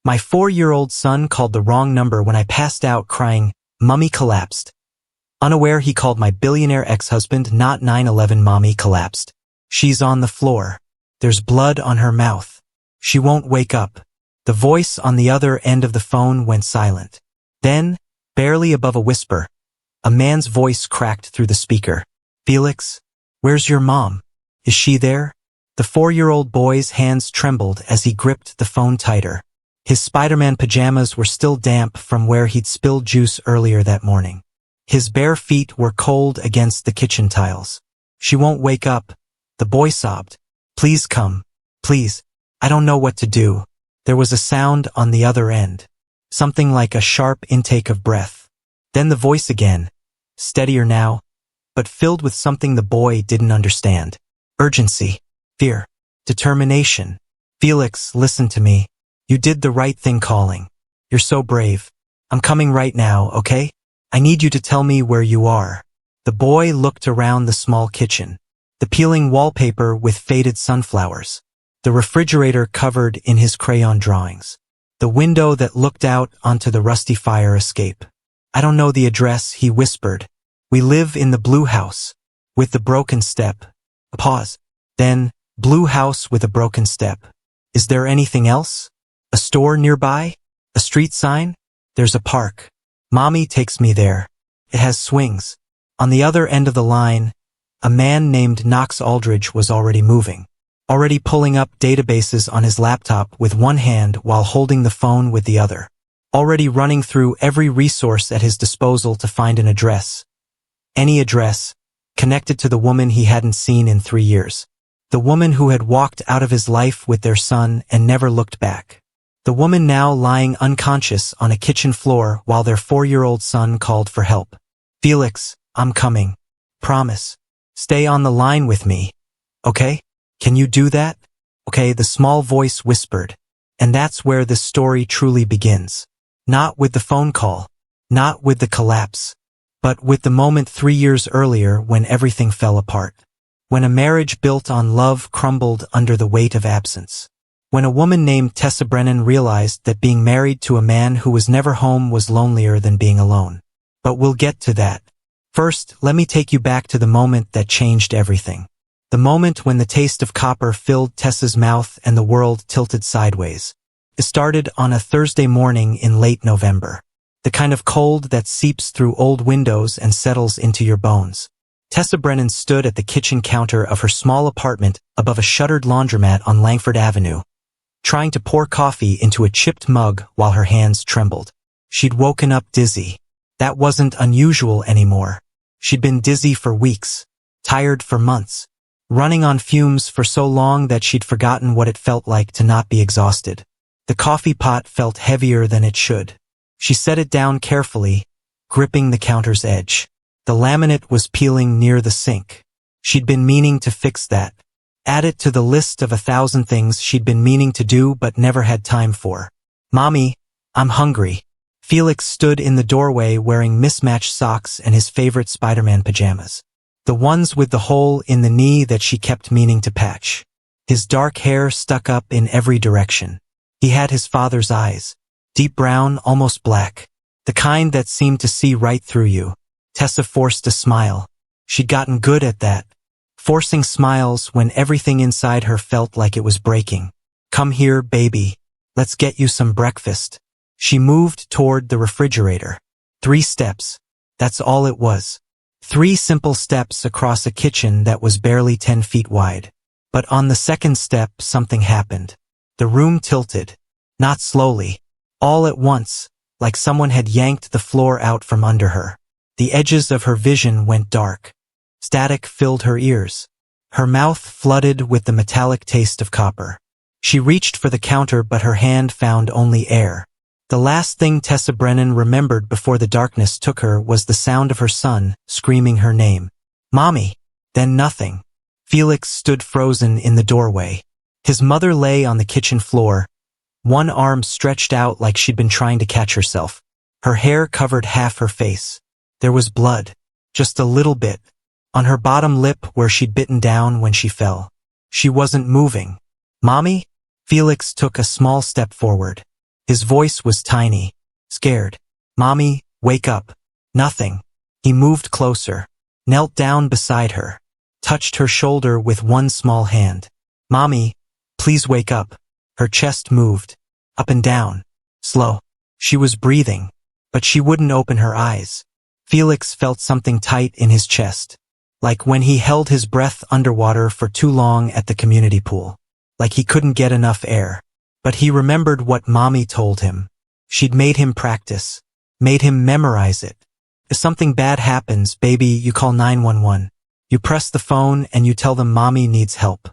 My 4-year-old son called the wrong number when I passed out crying, Mummy collapsed. Unaware he called my billionaire ex-husband, not 9/11. Mommy collapsed. She's on the floor. There's blood on her mouth. She won't wake up. The voice on the other end of the phone went silent. Then, barely above a whisper, a man's voice cracked through the speaker. Felix, where's your mom? Is she there? The 4-year-old boy's hands trembled as he gripped the phone tighter. His Spider-Man pajamas were still damp from where he'd spilled juice earlier that morning. His bare feet were cold against the kitchen tiles. She won't wake up, the boy sobbed. Please come. Please. I don't know what to do. There was a sound on the other end. Something like a sharp intake of breath. Then the voice again. Steadier now, but filled with something the boy didn't understand. Urgency. Fear. Determination. Felix, listen to me. You did the right thing calling. You're so brave. I'm coming right now, okay? I need you to tell me where you are. The boy looked around the small kitchen. The peeling wallpaper with faded sunflowers. The refrigerator covered in his crayon drawings. The window that looked out onto the rusty fire escape. I don't know the address, he whispered. We live in the blue house. With the broken step. A pause. Then, blue house with a broken step. Is there anything else? A store nearby? A street sign? There's a park. Mommy takes me there. It has swings. On the other end of the line, a man named Knox Aldridge was already moving. Already pulling up databases on his laptop with one hand while holding the phone with the other. Already running through every resource at his disposal to find an address. Any address, connected to the woman he hadn't seen in 3 years. The woman who had walked out of his life with their son and never looked back. The woman now lying unconscious on a kitchen floor while their 4-year-old son called for help. Felix, I'm coming. Promise. Stay on the line with me. Okay? Can you do that? Okay, the small voice whispered. And that's where this story truly begins. Not with the phone call. Not with the collapse. But with the moment 3 years earlier when everything fell apart. When a marriage built on love crumbled under the weight of absence. When a woman named Tessa Brennan realized that being married to a man who was never home was lonelier than being alone. But we'll get to that. First, let me take you back to the moment that changed everything. The moment when the taste of copper filled Tessa's mouth and the world tilted sideways. It started on a Thursday morning in late November. The kind of cold that seeps through old windows and settles into your bones. Tessa Brennan stood at the kitchen counter of her small apartment above a shuttered laundromat on Langford Avenue, trying to pour coffee into a chipped mug while her hands trembled. She'd woken up dizzy. That wasn't unusual anymore. She'd been dizzy for weeks, tired for months, running on fumes for so long that she'd forgotten what it felt like to not be exhausted. The coffee pot felt heavier than it should. She set it down carefully, gripping the counter's edge. The laminate was peeling near the sink. She'd been meaning to fix that. Add it to the list of 1,000 things she'd been meaning to do but never had time for. Mommy, I'm hungry. Felix stood in the doorway wearing mismatched socks and his favorite Spider-Man pajamas. The ones with the hole in the knee that she kept meaning to patch. His dark hair stuck up in every direction. He had his father's eyes. Deep brown, almost black. The kind that seemed to see right through you. Tessa forced a smile. She'd gotten good at that. Forcing smiles when everything inside her felt like it was breaking. Come here, baby. Let's get you some breakfast. She moved toward the refrigerator. 3 steps. That's all it was. 3 simple steps across a kitchen that was barely 10 feet wide. But on the second step, something happened. The room tilted. Not slowly. All at once, like someone had yanked the floor out from under her. The edges of her vision went dark. Static filled her ears. Her mouth flooded with the metallic taste of copper. She reached for the counter but her hand found only air. The last thing Tessa Brennan remembered before the darkness took her was the sound of her son screaming her name. Mommy! Then nothing. Felix stood frozen in the doorway. His mother lay on the kitchen floor, one arm stretched out like she'd been trying to catch herself. Her hair covered half her face. There was blood. Just a little bit. On her bottom lip where she'd bitten down when she fell. She wasn't moving. Mommy? Felix took a small step forward. His voice was tiny, scared. "Mommy, wake up." Nothing. He moved closer, knelt down beside her, touched her shoulder with one small hand. "Mommy, please wake up." Her chest moved, up and down, slow. She was breathing, but she wouldn't open her eyes. Felix felt something tight in his chest, like when he held his breath underwater for too long at the community pool, like he couldn't get enough air. But he remembered what Mommy told him. She'd made him practice, made him memorize it. If something bad happens, baby, you call 911. You press the phone and you tell them Mommy needs help.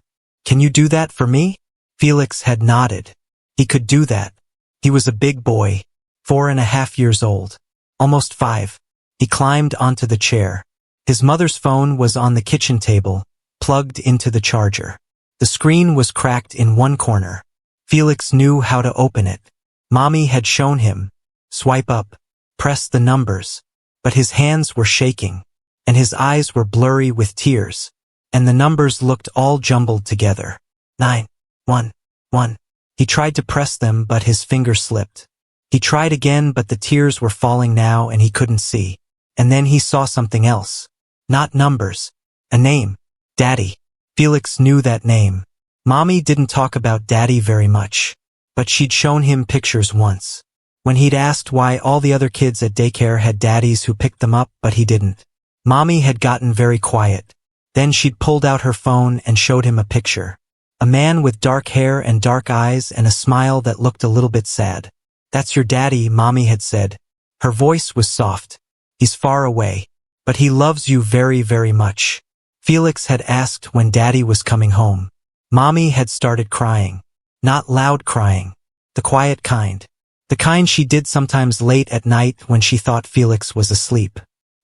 Can you do that for me? Felix had nodded. He could do that. He was a big boy, 4.5 years old, almost 5. He climbed onto the chair. His mother's phone was on the kitchen table, plugged into the charger. The screen was cracked in one corner. Felix knew how to open it. Mommy had shown him. Swipe up, press the numbers. But his hands were shaking, and his eyes were blurry with tears, and the numbers looked all jumbled together. 911. He tried to press them, but his fingers slipped. He tried again, but the tears were falling now and he couldn't see. And then he saw something else. Not numbers. A name. Daddy. Felix knew that name. Mommy didn't talk about Daddy very much, but she'd shown him pictures once. When he'd asked why all the other kids at daycare had daddies who picked them up, but he didn't. Mommy had gotten very quiet. Then she'd pulled out her phone and showed him a picture. A man with dark hair and dark eyes and a smile that looked a little bit sad. "That's your daddy," Mommy had said. Her voice was soft. "He's far away, but he loves you very, very much." Felix had asked when Daddy was coming home. Mommy had started crying. Not loud crying. The quiet kind. The kind she did sometimes late at night when she thought Felix was asleep.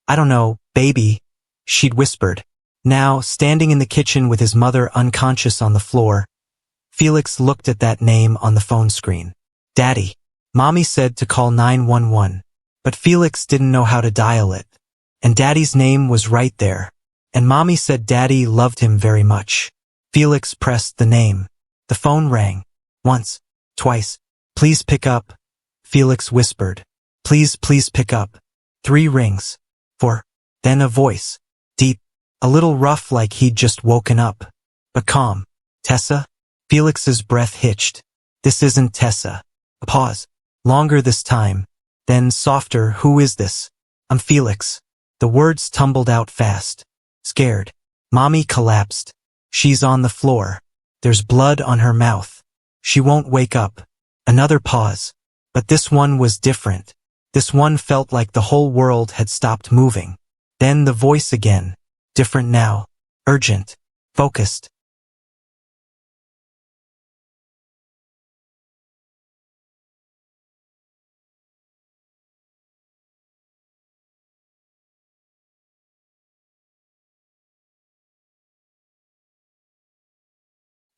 "I don't know, baby," she'd whispered. Now, standing in the kitchen with his mother unconscious on the floor, Felix looked at that name on the phone screen. Daddy. Mommy said to call 911, but Felix didn't know how to dial it. And Daddy's name was right there. And Mommy said Daddy loved him very much. Felix pressed the name. The phone rang. Once. Twice. "Please pick up," Felix whispered. "Please, please pick up." 3 rings. 4. Then a voice. Deep. A little rough, like he'd just woken up. But calm. "Tessa?" Felix's breath hitched. "This isn't Tessa." A pause. Longer this time. Then softer. "Who is this?" "I'm Felix." The words tumbled out fast. Scared. Mommy collapsed. "She's on the floor. There's blood on her mouth. She won't wake up." Another pause. But this one was different. This one felt like the whole world had stopped moving. Then the voice again. Different now. Urgent. Focused.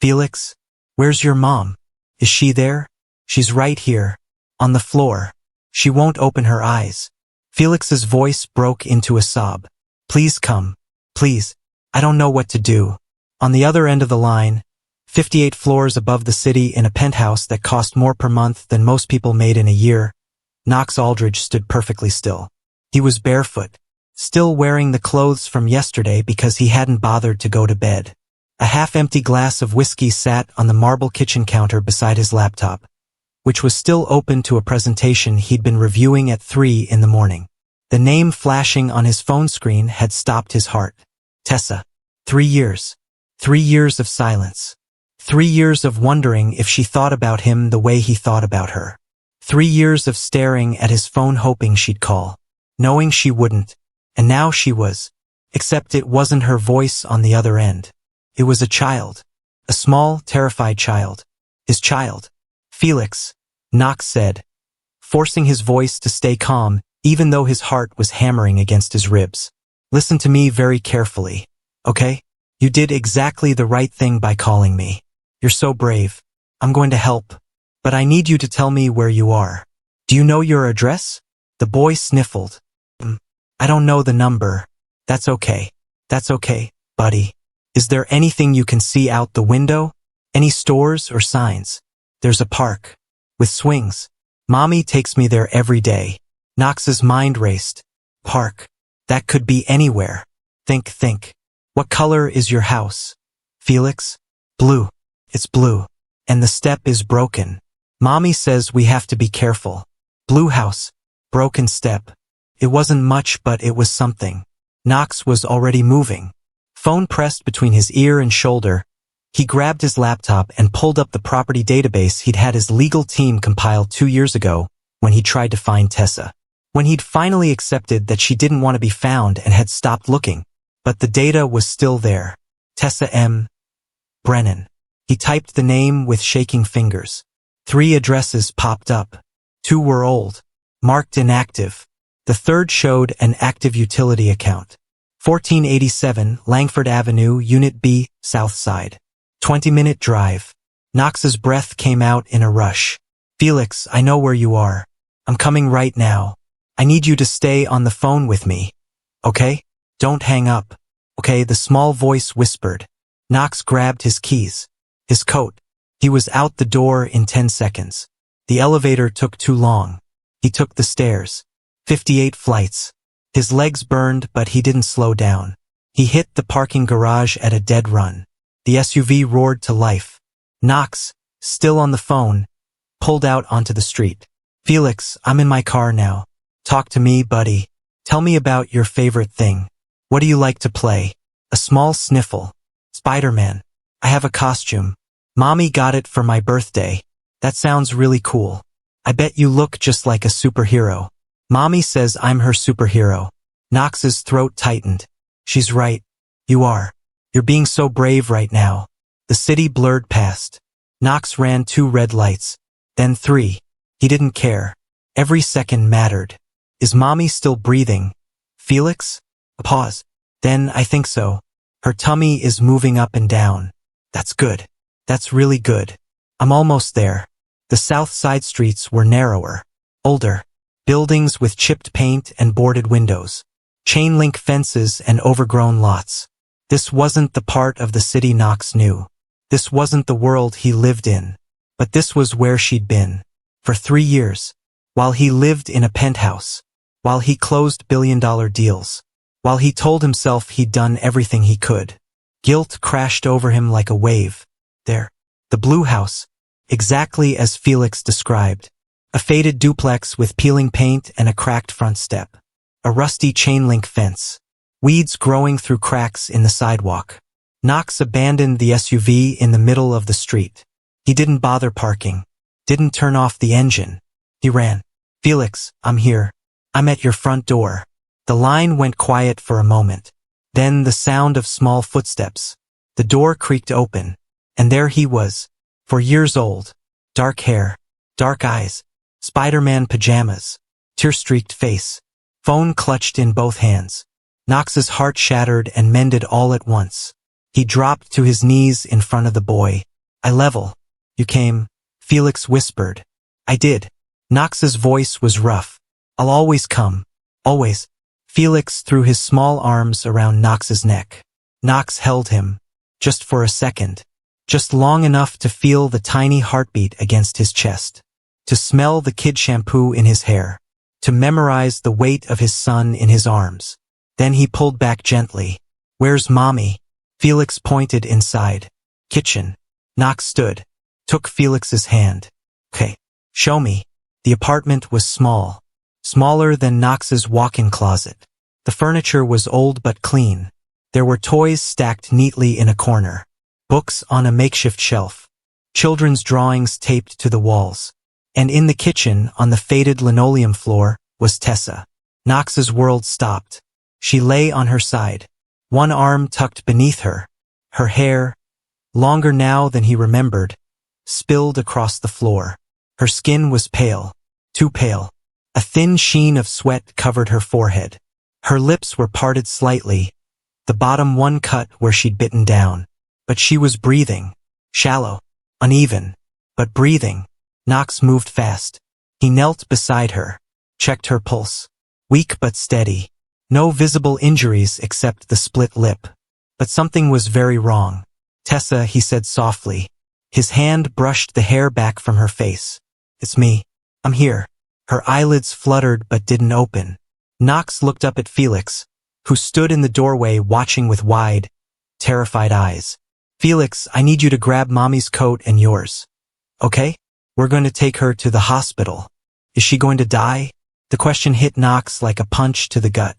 "Felix, where's your mom? Is she there?" "She's right here. On the floor. She won't open her eyes." Felix's voice broke into a sob. "Please come. Please. I don't know what to do." On the other end of the line, 58 floors above the city in a penthouse that cost more per month than most people made in a year, Knox Aldridge stood perfectly still. He was barefoot, still wearing the clothes from yesterday because he hadn't bothered to go to bed. A half-empty glass of whiskey sat on the marble kitchen counter beside his laptop, which was still open to a presentation he'd been reviewing at 3 in the morning. The name flashing on his phone screen had stopped his heart. Tessa. 3 years. 3 years of silence. 3 years of wondering if she thought about him the way he thought about her. 3 years of staring at his phone hoping she'd call, knowing she wouldn't, and now she was. Except it wasn't her voice on the other end. It was a child. A small, terrified child. His child. "Felix," Knox said, forcing his voice to stay calm even though his heart was hammering against his ribs. "Listen to me very carefully, okay? You did exactly the right thing by calling me. You're so brave. I'm going to help. But I need you to tell me where you are. Do you know your address?" The boy sniffled. "I don't know the number." "That's okay. That's okay, buddy. Is there anything you can see out the window? Any stores or signs?" "There's a park. With swings. Mommy takes me there every day. Knox's mind raced. Park. That could be anywhere. Think. What color is your house? Felix? Blue. It's blue. And the step is broken. Mommy says we have to be careful. Blue house. Broken step. It wasn't much, but it was something. Knox was already moving. Phone pressed between his ear and shoulder. He grabbed his laptop and pulled up the property database he'd had his legal team compile 2 years ago when he tried to find Tessa. When he'd finally accepted that she didn't want to be found and had stopped looking. But the data was still there. Tessa M. Brennan. He typed the name with shaking fingers. 3 addresses popped up. 2 were old, marked inactive. The third showed an active utility account. 1487 Langford Avenue, Unit B, South Side. 20-minute drive. Knox's breath came out in a rush. Felix, I know where you are. I'm coming right now. I need you to stay on the phone with me. Okay? Don't hang up. Okay, the small voice whispered. Knox grabbed his keys. His coat. He was out the door in 10 seconds. The elevator took too long. He took the stairs. 58 flights. His legs burned, but he didn't slow down. He hit the parking garage at a dead run. The SUV roared to life. Knox, still on the phone, pulled out onto the street. Felix, I'm in my car now. Talk to me, buddy. Tell me about your favorite thing. What do you like to play? A small sniffle. Spider-Man. I have a costume. Mommy got it for my birthday. That sounds really cool. I bet you look just like a superhero. Mommy says I'm her superhero. Knox's throat tightened. She's right. You are. You're being so brave right now. The city blurred past. Knox ran 2 red lights. Then 3. He didn't care. Every second mattered. Is Mommy still breathing? Felix? A pause. Then I think so. Her tummy is moving up and down. That's good. That's really good. I'm almost there. The south side streets were narrower. Older. Buildings with chipped paint and boarded windows. Chain-link fences and overgrown lots. This wasn't the part of the city Knox knew. This wasn't the world he lived in. But this was where she'd been. For 3 years. While he lived in a penthouse. While he closed billion-dollar deals. While he told himself he'd done everything he could. Guilt crashed over him like a wave. There. The blue house. Exactly as Felix described. A faded duplex with peeling paint and a cracked front step. A rusty chain-link fence. Weeds growing through cracks in the sidewalk. Knox abandoned the SUV in the middle of the street. He didn't bother parking. Didn't turn off the engine. He ran. Felix, I'm here. I'm at your front door. The line went quiet for a moment. Then the sound of small footsteps. The door creaked open. And there he was. 4 years old. Dark hair. Dark eyes. Spider-Man pajamas. Tear-streaked face. Phone clutched in both hands. Knox's heart shattered and mended all at once. He dropped to his knees in front of the boy. I level. You came. Felix whispered. I did. Knox's voice was rough. I'll always come. Always. Felix threw his small arms around Knox's neck. Knox held him. Just for a second. Just long enough to feel the tiny heartbeat against his chest. To smell the kid shampoo in his hair. To memorize the weight of his son in his arms. Then he pulled back gently. Where's Mommy? Felix pointed inside. Kitchen. Knox stood. Took Felix's hand. Okay. Show me. The apartment was small. Smaller than Knox's walk-in closet. The furniture was old but clean. There were toys stacked neatly in a corner. Books on a makeshift shelf. Children's drawings taped to the walls. And in the kitchen, on the faded linoleum floor, was Tessa. Knox's world stopped. She lay on her side. One arm tucked beneath her. Her hair, longer now than he remembered, spilled across the floor. Her skin was pale. Too pale. A thin sheen of sweat covered her forehead. Her lips were parted slightly, the bottom one cut where she'd bitten down. But she was breathing. Shallow. Uneven. But breathing. Knox moved fast. He knelt beside her. Checked her pulse. Weak but steady. No visible injuries except the split lip. But something was very wrong. Tessa, he said softly. His hand brushed the hair back from her face. It's me. I'm here. Her eyelids fluttered but didn't open. Knox looked up at Felix, who stood in the doorway watching with wide, terrified eyes. Felix, I need you to grab Mommy's coat and yours. Okay? We're going to take her to the hospital. Is she going to die? The question hit Knox like a punch to the gut.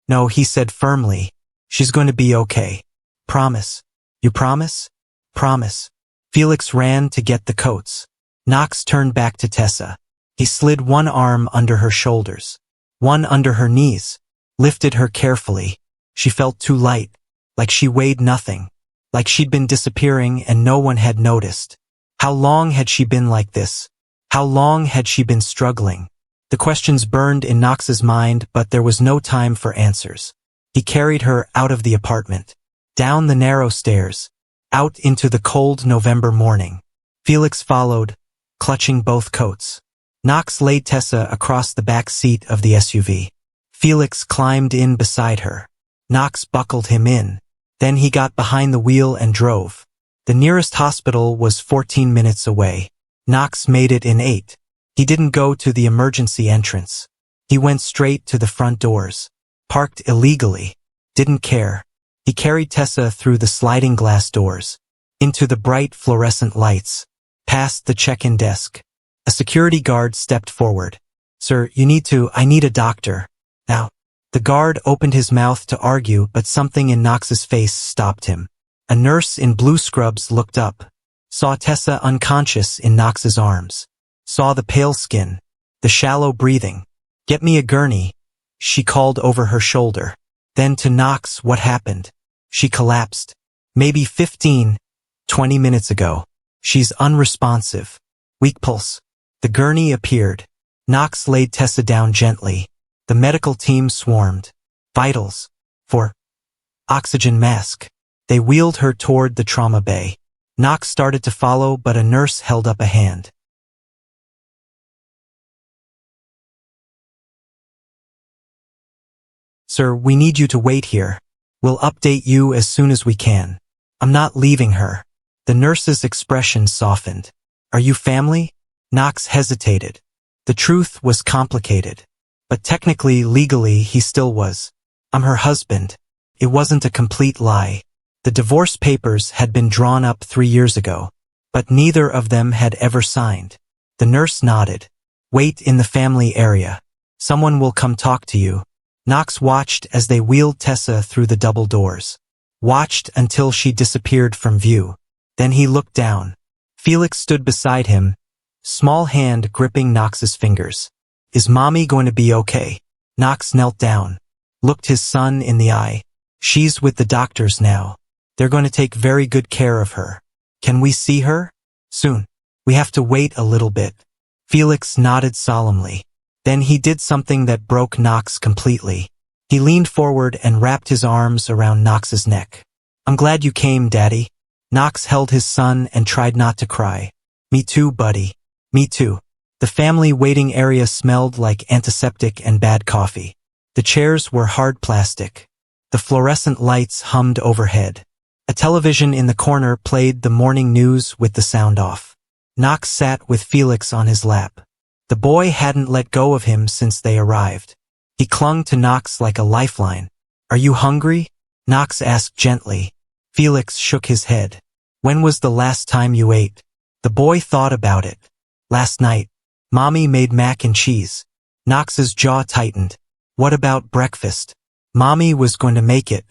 No, he said firmly. She's going to be okay. Promise. You promise? Promise. Felix ran to get the coats. Knox turned back to Tessa. He slid one arm under her shoulders, one under her knees, lifted her carefully. She felt too light, like she weighed nothing, like she'd been disappearing and no one had noticed. How long had she been like this? How long had she been struggling? The questions burned in Knox's mind, but there was no time for answers. He carried her out of the apartment, down the narrow stairs, out into the cold November morning. Felix followed, clutching both coats. Knox laid Tessa across the back seat of the SUV. Felix climbed in beside her. Knox buckled him in. Then he got behind the wheel and drove. The nearest hospital was 14 minutes away. Knox made it in 8. He didn't go to the emergency entrance. He went straight to the front doors. Parked illegally. Didn't care. He carried Tessa through the sliding glass doors, into the bright fluorescent lights, past the check-in desk. A security guard stepped forward. Sir, I need a doctor. Now. The guard opened his mouth to argue, but something in Knox's face stopped him. A nurse in blue scrubs looked up, saw Tessa unconscious in Knox's arms, saw the pale skin, the shallow breathing. Get me a gurney, she called over her shoulder. Then to Knox, what happened? She collapsed. Maybe 15, 20 minutes ago. She's unresponsive. Weak pulse. The gurney appeared. Knox laid Tessa down gently. The medical team swarmed. Vitals. For oxygen mask. They wheeled her toward the trauma bay. Knox started to follow, but a nurse held up a hand. Sir, we need you to wait here. We'll update you as soon as we can. I'm not leaving her. The nurse's expression softened. Are you family? Knox hesitated. The truth was complicated. But technically, legally, he still was. I'm her husband. It wasn't a complete lie. The divorce papers had been drawn up 3 years ago, but neither of them had ever signed. The nurse nodded. Wait in the family area. Someone will come talk to you. Knox watched as they wheeled Tessa through the double doors. Watched until she disappeared from view. Then he looked down. Felix stood beside him, small hand gripping Knox's fingers. Is Mommy going to be okay? Knox knelt down, looked his son in the eye. She's with the doctors now. They're going to take very good care of her. Can we see her? Soon. We have to wait a little bit. Felix nodded solemnly. Then he did something that broke Knox completely. He leaned forward and wrapped his arms around Knox's neck. I'm glad you came, Daddy. Knox held his son and tried not to cry. Me too, buddy. Me too. The family waiting area smelled like antiseptic and bad coffee. The chairs were hard plastic. The fluorescent lights hummed overhead. A television in the corner played the morning news with the sound off. Knox sat with Felix on his lap. The boy hadn't let go of him since they arrived. He clung to Knox like a lifeline. Are you hungry? Knox asked gently. Felix shook his head. When was the last time you ate? The boy thought about it. Last night. Mommy made mac and cheese. Knox's jaw tightened. What about breakfast? Mommy was going to make it.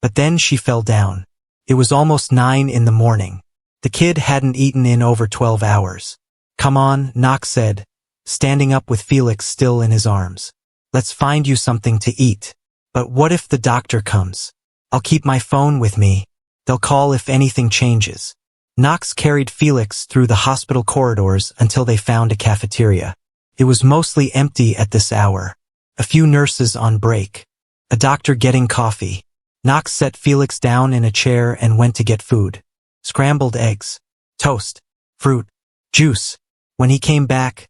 But then she fell down. It was almost 9 in the morning. The kid hadn't eaten in over 12 hours. Come on, Knox said, standing up with Felix still in his arms. Let's find you something to eat. But what if the doctor comes? I'll keep my phone with me. They'll call if anything changes. Knox carried Felix through the hospital corridors until they found a cafeteria. It was mostly empty at this hour. A few nurses on break. A doctor getting coffee. Knox set Felix down in a chair and went to get food. Scrambled eggs. Toast. Fruit. Juice. When he came back,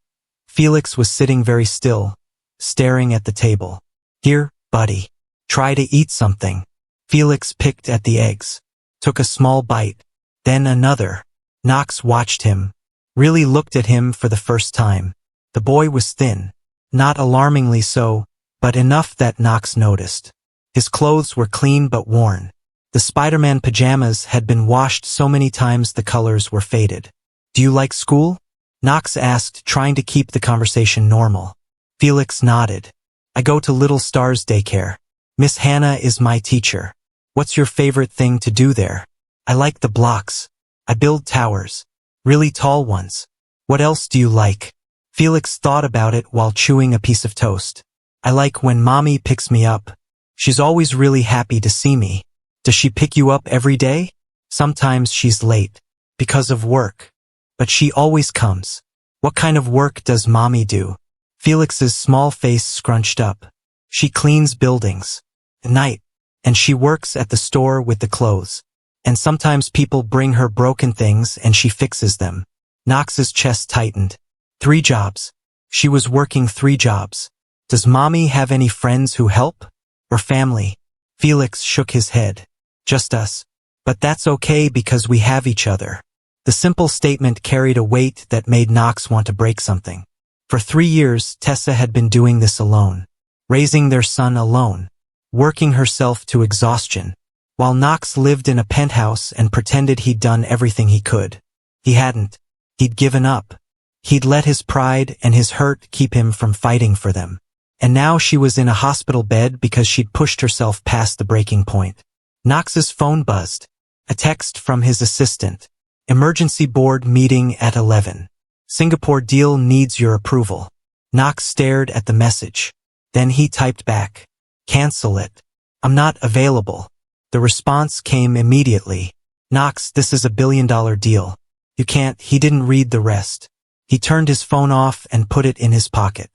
Felix was sitting very still, staring at the table. Here, buddy. Try to eat something. Felix picked at the eggs. Took a small bite. Then another. Knox watched him. Really looked at him for the first time. The boy was thin, not alarmingly so, but enough that Knox noticed. His clothes were clean but worn. The Spider-Man pajamas had been washed so many times the colors were faded. "Do you like school?" Knox asked, trying to keep the conversation normal. Felix nodded. "I go to Little Stars daycare. Miss Hannah is my teacher." "What's your favorite thing to do there?" "I like the blocks. I build towers. Really tall ones." "What else do you like?" Felix thought about it while chewing a piece of toast. "I like when Mommy picks me up. She's always really happy to see me." "Does she pick you up every day?" "Sometimes she's late. Because of work. But she always comes." "What kind of work does Mommy do?" Felix's small face scrunched up. "She cleans buildings. At night. And she works at the store with the clothes. And sometimes people bring her broken things and she fixes them." Knox's chest tightened. 3 jobs. She was working 3 jobs. "Does Mommy have any friends who help? Or family?" Felix shook his head. "Just us. But that's okay because we have each other." The simple statement carried a weight that made Knox want to break something. For 3 years, Tessa had been doing this alone. Raising their son alone. Working herself to exhaustion. While Knox lived in a penthouse and pretended he'd done everything he could. He hadn't. He'd given up. He'd let his pride and his hurt keep him from fighting for them. And now she was in a hospital bed because she'd pushed herself past the breaking point. Knox's phone buzzed. A text from his assistant. "Emergency board meeting at 11. Singapore deal needs your approval." Knox stared at the message. Then he typed back. "Cancel it. I'm not available." The response came immediately. "Knox, this is a $1 billion deal. You can't." He didn't read the rest. He turned his phone off and put it in his pocket.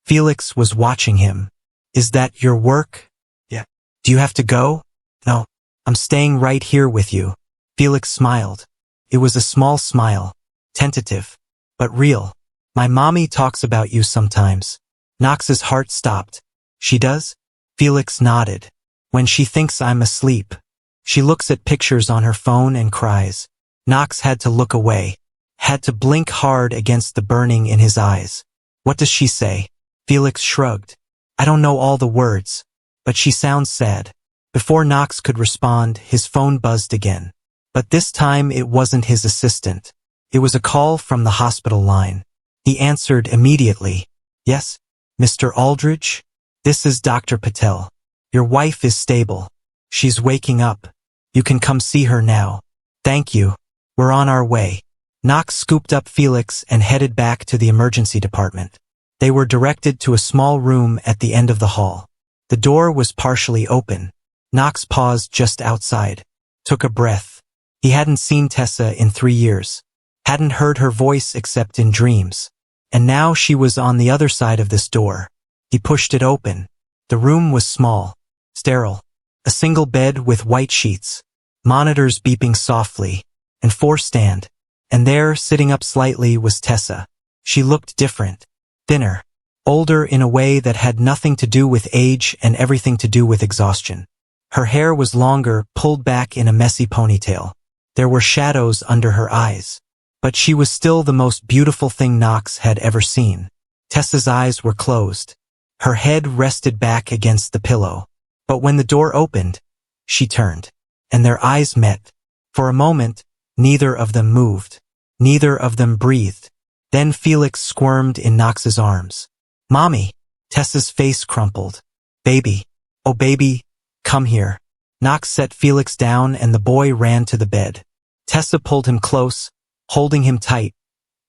Felix was watching him. "Is that your work?" "Yeah." "Do you have to go?" "No. I'm staying right here with you." Felix smiled. It was a small smile. Tentative. But real. "My mommy talks about you sometimes." Knox's heart stopped. "She does?" Felix nodded. "When she thinks I'm asleep. She looks at pictures on her phone and cries." Knox had to look away. Had to blink hard against the burning in his eyes. "What does she say?" Felix shrugged. "I don't know all the words. But she sounds sad." Before Knox could respond, his phone buzzed again. But this time it wasn't his assistant. It was a call from the hospital line. He answered immediately. "Yes? Mr. Aldridge? This is Dr. Patel. Your wife is stable. She's waking up. You can come see her now." "Thank you. We're on our way." Knox scooped up Felix and headed back to the emergency department. They were directed to a small room at the end of the hall. The door was partially open. Knox paused just outside. Took a breath. He hadn't seen Tessa in 3 years. Hadn't heard her voice except in dreams. And now she was on the other side of this door. He pushed it open. The room was small. Sterile. A single bed with white sheets. Monitors beeping softly. And 4 stand. And there, sitting up slightly, was Tessa. She looked different. Thinner. Older in a way that had nothing to do with age and everything to do with exhaustion. Her hair was longer, pulled back in a messy ponytail. There were shadows under her eyes. But she was still the most beautiful thing Knox had ever seen. Tessa's eyes were closed. Her head rested back against the pillow. But when the door opened, she turned. And their eyes met. For a moment, neither of them moved. Neither of them breathed. Then Felix squirmed in Knox's arms. "Mommy!" Tessa's face crumpled. "Baby. Oh baby, come here." Knox set Felix down and the boy ran to the bed. Tessa pulled him close, holding him tight,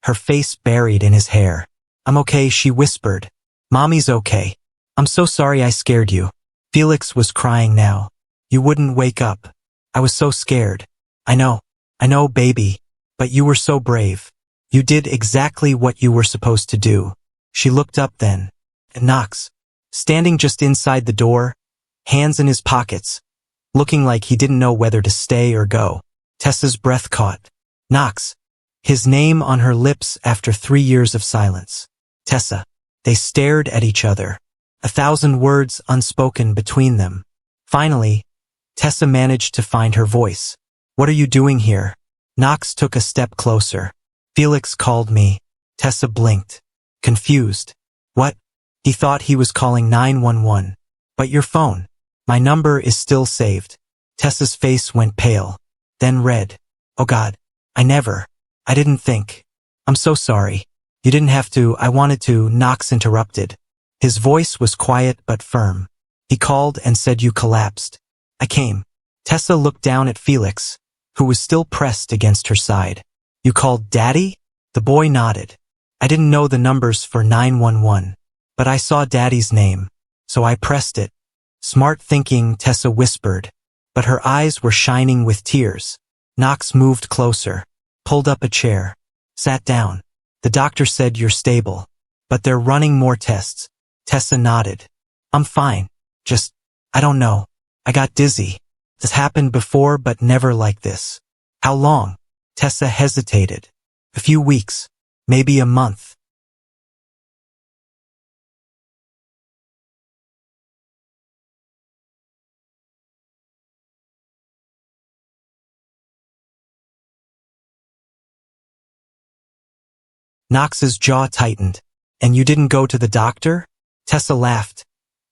her face buried in his hair. "I'm okay," she whispered. "Mommy's okay. I'm so sorry I scared you." Felix was crying now. "You wouldn't wake up. I was so scared." I know, baby. But you were so brave. You did exactly what you were supposed to do." She looked up then. And Knox, standing just inside the door, hands in his pockets, looking like he didn't know whether to stay or go. Tessa's breath caught. Knox. His name on her lips after 3 years of silence. Tessa. They stared at each other. 1,000 words unspoken between them. Finally, Tessa managed to find her voice. "What are you doing here?" Knox took a step closer. "Felix called me." Tessa blinked. confused. What? He thought he was calling 911. But your phone. My number is still saved. Tessa's face went pale, then red. Oh God, I didn't think. I'm so sorry. You didn't have to, I wanted to, Knox interrupted. His voice was quiet but firm. He called and said you collapsed. I came. Tessa looked down at Felix, who was still pressed against her side. You called Daddy? The boy nodded. I didn't know the numbers for 911, but I saw Daddy's name, so I pressed it. Smart thinking, Tessa whispered, but her eyes were shining with tears. Knox moved closer, pulled up a chair, sat down. The doctor said you're stable, but they're running more tests. Tessa nodded. I'm fine. I don't know. I got dizzy. This happened before but never like this. How long? Tessa hesitated. A few weeks. Maybe a month. Knox's jaw tightened. And you didn't go to the doctor? Tessa laughed.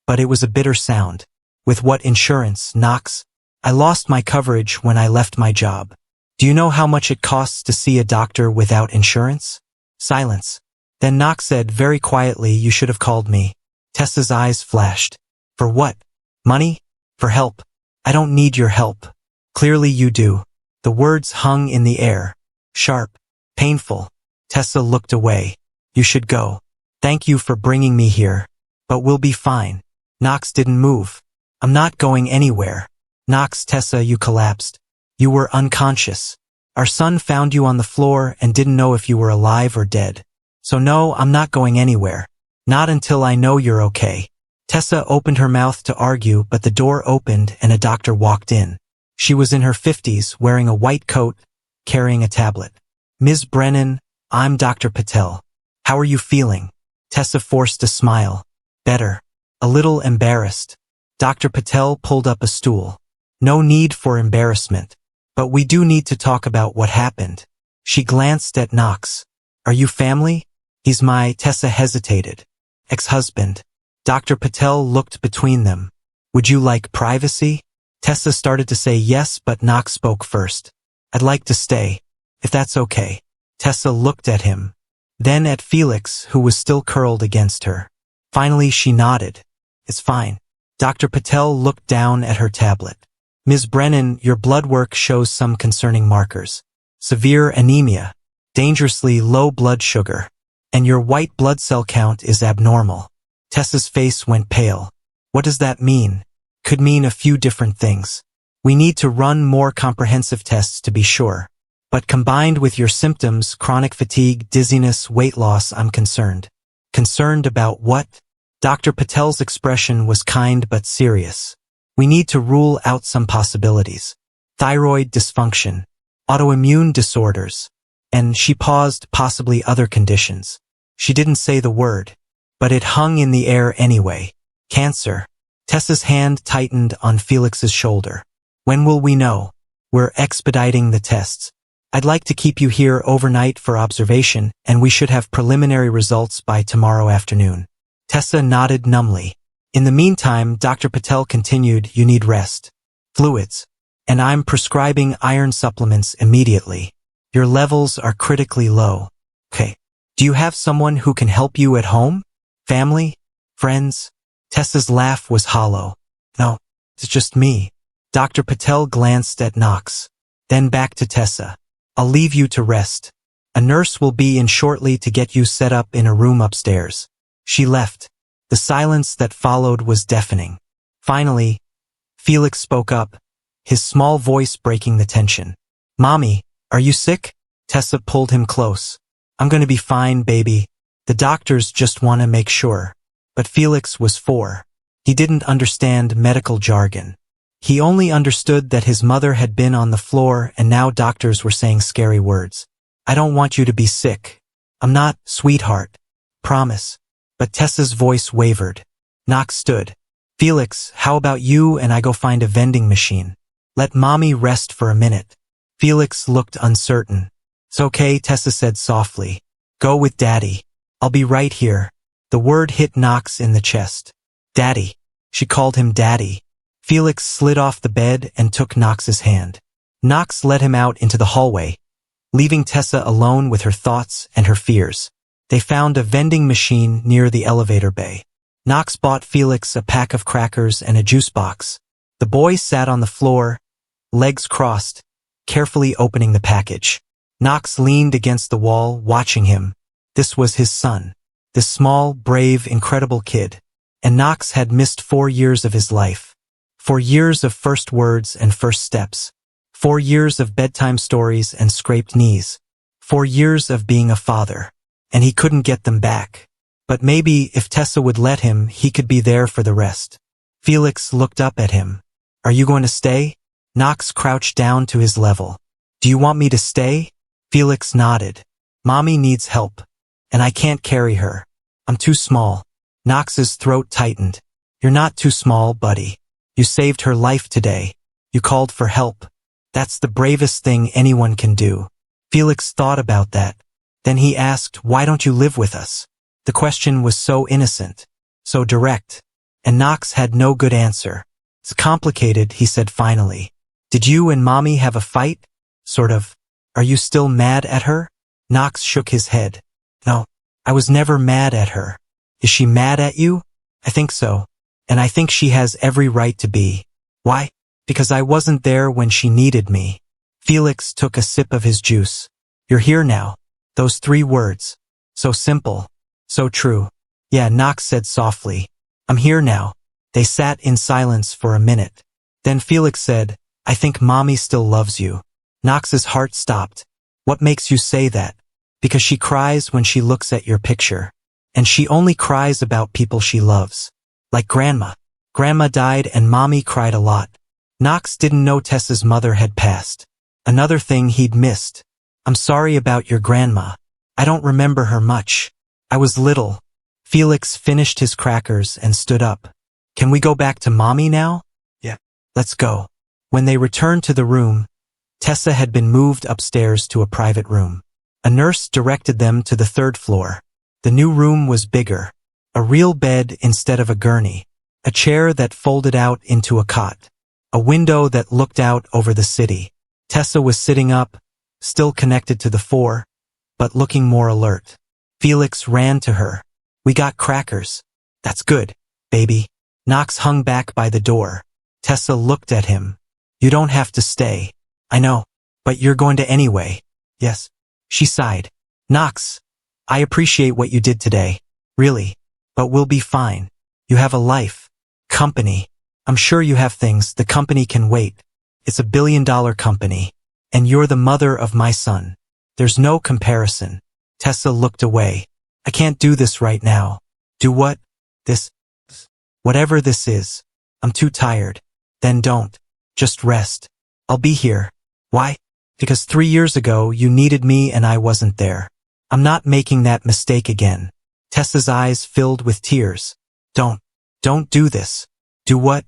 But it was a bitter sound. With what insurance, Knox? I lost my coverage when I left my job. Do you know how much it costs to see a doctor without insurance? Silence. Then Knox said very quietly, you should have called me. Tessa's eyes flashed. For what? Money? For help? I don't need your help. Clearly you do. The words hung in the air. Sharp. Painful. Tessa looked away. You should go. Thank you for bringing me here. But we'll be fine. Knox didn't move. I'm not going anywhere. Knox, Tessa, you collapsed. You were unconscious. Our son found you on the floor and didn't know if you were alive or dead. So no, I'm not going anywhere. Not until I know you're okay. Tessa opened her mouth to argue, but the door opened and a doctor walked in. She was in her 50s, wearing a white coat, carrying a tablet. Ms. Brennan, I'm Dr. Patel. How are you feeling? Tessa forced a smile. Better. A little embarrassed. Dr. Patel pulled up a stool. No need for embarrassment. But we do need to talk about what happened. She glanced at Knox. Are you family? He's my, Tessa hesitated. Ex-husband. Dr. Patel looked between them. Would you like privacy? Tessa started to say yes, but Knox spoke first. I'd like to stay, if that's okay. Tessa looked at him. Then at Felix, who was still curled against her. Finally she nodded. It's fine. Dr. Patel looked down at her tablet. Ms. Brennan, your blood work shows some concerning markers. Severe anemia, dangerously low blood sugar, and your white blood cell count is abnormal. Tessa's face went pale. What does that mean? Could mean a few different things. We need to run more comprehensive tests to be sure. But combined with your symptoms, chronic fatigue, dizziness, weight loss, I'm concerned. Concerned about what? Dr. Patel's expression was kind but serious. We need to rule out some possibilities. Thyroid dysfunction, autoimmune disorders, and she paused, possibly other conditions. She didn't say the word, but it hung in the air anyway. Cancer. Tessa's hand tightened on Felix's shoulder. When will we know? We're expediting the tests. I'd like to keep you here overnight for observation, and we should have preliminary results by tomorrow afternoon. Tessa nodded numbly. In the meantime, Dr. Patel continued, you need rest, fluids, and I'm prescribing iron supplements immediately. Your levels are critically low. Okay. Do you have someone who can help you at home? Family? Friends? Tessa's laugh was hollow. No, it's just me. Dr. Patel glanced at Knox, then back to Tessa. I'll leave you to rest. A nurse will be in shortly to get you set up in a room upstairs. She left. The silence that followed was deafening. Finally, Felix spoke up, his small voice breaking the tension. Mommy, are you sick? Tessa pulled him close. I'm gonna be fine, baby. The doctors just want to make sure. But Felix was 4. He didn't understand medical jargon. He only understood that his mother had been on the floor and now doctors were saying scary words. I don't want you to be sick. I'm not, sweetheart. Promise. But Tessa's voice wavered. Knox stood. Felix, how about you and I go find a vending machine? Let mommy rest for a minute. Felix looked uncertain. It's okay, Tessa said softly. Go with daddy. I'll be right here. The word hit Knox in the chest. Daddy. She called him Daddy. Felix slid off the bed and took Knox's hand. Knox led him out into the hallway, leaving Tessa alone with her thoughts and her fears. They found a vending machine near the elevator bay. Knox bought Felix a pack of crackers and a juice box. The boy sat on the floor, legs crossed, carefully opening the package. Knox leaned against the wall, watching him. This was his son. This small, brave, incredible kid. And Knox had missed 4 years of his life. 4 years of first words and first steps. 4 years of bedtime stories and scraped knees. 4 years of being a father. And he couldn't get them back. But maybe, if Tessa would let him, he could be there for the rest. Felix looked up at him. Are you going to stay? Knox crouched down to his level. Do you want me to stay? Felix nodded. Mommy needs help. And I can't carry her. I'm too small. Knox's throat tightened. You're not too small, buddy. You saved her life today. You called for help. That's the bravest thing anyone can do. Felix thought about that. Then he asked, why don't you live with us? The question was so innocent, so direct, and Knox had no good answer. It's complicated, he said finally. Did you and Mommy have a fight? Sort of. Are you still mad at her? Knox shook his head. No, I was never mad at her. Is she mad at you? I think so. And I think she has every right to be. Why? Because I wasn't there when she needed me. Felix took a sip of his juice. You're here now. Those 3 words. So simple. So true. Yeah, Knox said softly. I'm here now. They sat in silence for a minute. Then Felix said, I think Mommy still loves you. Knox's heart stopped. What makes you say that? Because she cries when she looks at your picture. And she only cries about people she loves. Like Grandma. Grandma died and Mommy cried a lot. Knox didn't know Tessa's mother had passed. Another thing he'd missed. I'm sorry about your grandma. I don't remember her much. I was little. Felix finished his crackers and stood up. Can we go back to Mommy now? Yeah. Let's go. When they returned to the room, Tessa had been moved upstairs to a private room. A nurse directed them to the 3rd floor. The new room was bigger. A real bed instead of a gurney. A chair that folded out into a cot. A window that looked out over the city. Tessa was sitting up, still connected to the 4, but looking more alert. Felix ran to her. We got crackers. That's good, baby. Knox hung back by the door. Tessa looked at him. You don't have to stay. I know, but you're going to anyway. Yes. She sighed. Knox, I appreciate what you did today. Really. But we'll be fine. You have a life. Company. I'm sure you have things. The company can wait. It's a billion-dollar company. And you're the mother of my son. There's no comparison. Tessa looked away. I can't do this right now. Do what? This? Whatever this is. I'm too tired. Then don't. Just rest. I'll be here. Why? Because 3 years ago you needed me and I wasn't there. I'm not making that mistake again. Tessa's eyes filled with tears. Don't do this. Do what?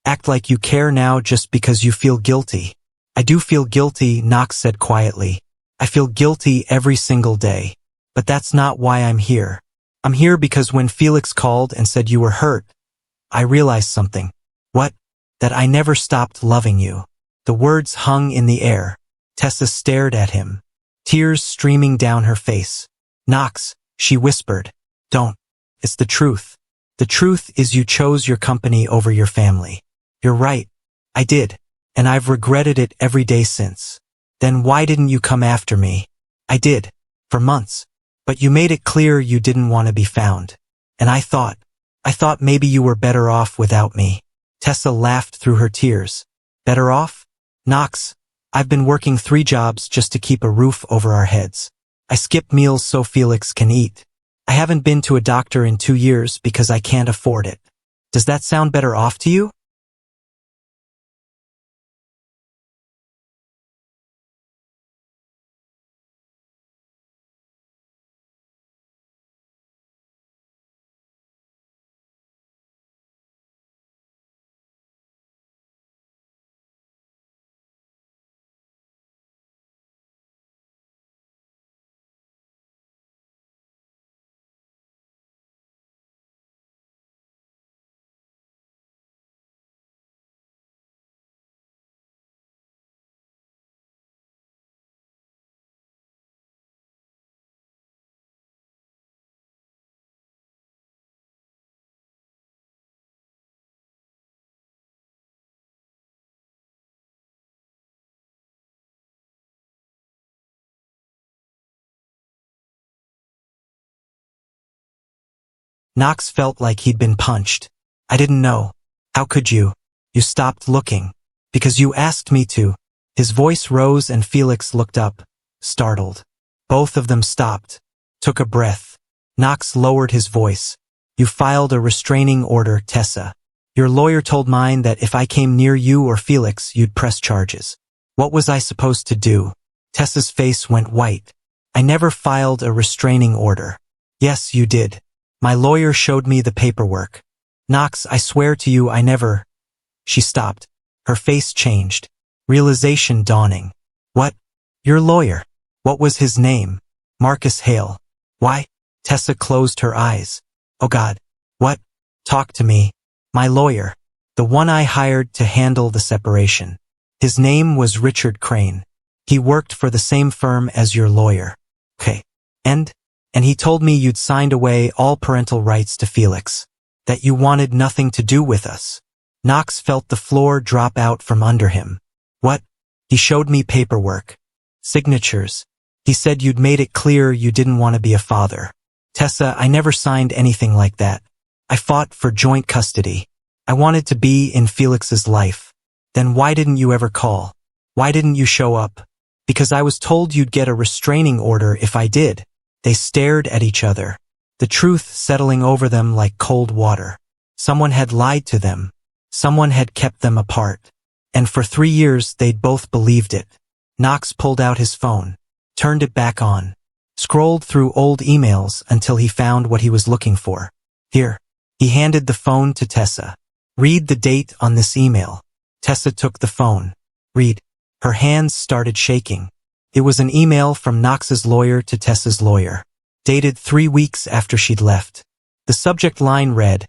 Act like you care now just because you feel guilty. I do feel guilty, Knox said quietly. I feel guilty every single day. But that's not why I'm here. I'm here because when Felix called and said you were hurt, I realized something. What? That I never stopped loving you. The words hung in the air. Tessa stared at him, tears streaming down her face. Knox, she whispered. Don't. It's the truth. The truth is you chose your company over your family. You're right. I did. And I've regretted it every day since. Then why didn't you come after me? I did. For months. But you made it clear you didn't want to be found. And I thought maybe you were better off without me. Tessa laughed through her tears. Better off? Knox, I've been working 3 jobs just to keep a roof over our heads. I skip meals so Felix can eat. I haven't been to a doctor in 2 years because I can't afford it. Does that sound better off to you? Knox felt like he'd been punched. I didn't know. How could you? You stopped looking. Because you asked me to. His voice rose and Felix looked up, startled. Both of them stopped, took a breath. Knox lowered his voice. You filed a restraining order, Tessa. Your lawyer told mine that if I came near you or Felix, you'd press charges. What was I supposed to do? Tessa's face went white. I never filed a restraining order. Yes, you did. My lawyer showed me the paperwork. Knox, I swear to you I never… She stopped. Her face changed. Realization dawning. What? Your lawyer. What was his name? Marcus Hale. Why? Tessa closed her eyes. Oh God. What? Talk to me. My lawyer. The one I hired to handle the separation. His name was Richard Crane. He worked for the same firm as your lawyer. Okay. And he told me you'd signed away all parental rights to Felix. That you wanted nothing to do with us. Knox felt the floor drop out from under him. What? He showed me paperwork. Signatures. He said you'd made it clear you didn't want to be a father. Tessa, I never signed anything like that. I fought for joint custody. I wanted to be in Felix's life. Then why didn't you ever call? Why didn't you show up? Because I was told you'd get a restraining order if I did. They stared at each other. The truth settling over them like cold water. Someone had lied to them. Someone had kept them apart. And for 3 years they'd both believed it. Knox pulled out his phone, turned it back on, scrolled through old emails until he found what he was looking for. Here. He handed the phone to Tessa. Read the date on this email. Tessa took the phone. Read. Her hands started shaking. It was an email from Knox's lawyer to Tessa's lawyer, dated 3 weeks after she'd left. The subject line read,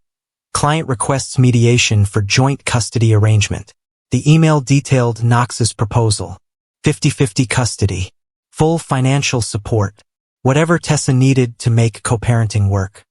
Client requests mediation for joint custody arrangement. The email detailed Knox's proposal. 50-50 custody. Full financial support. Whatever Tessa needed to make co-parenting work.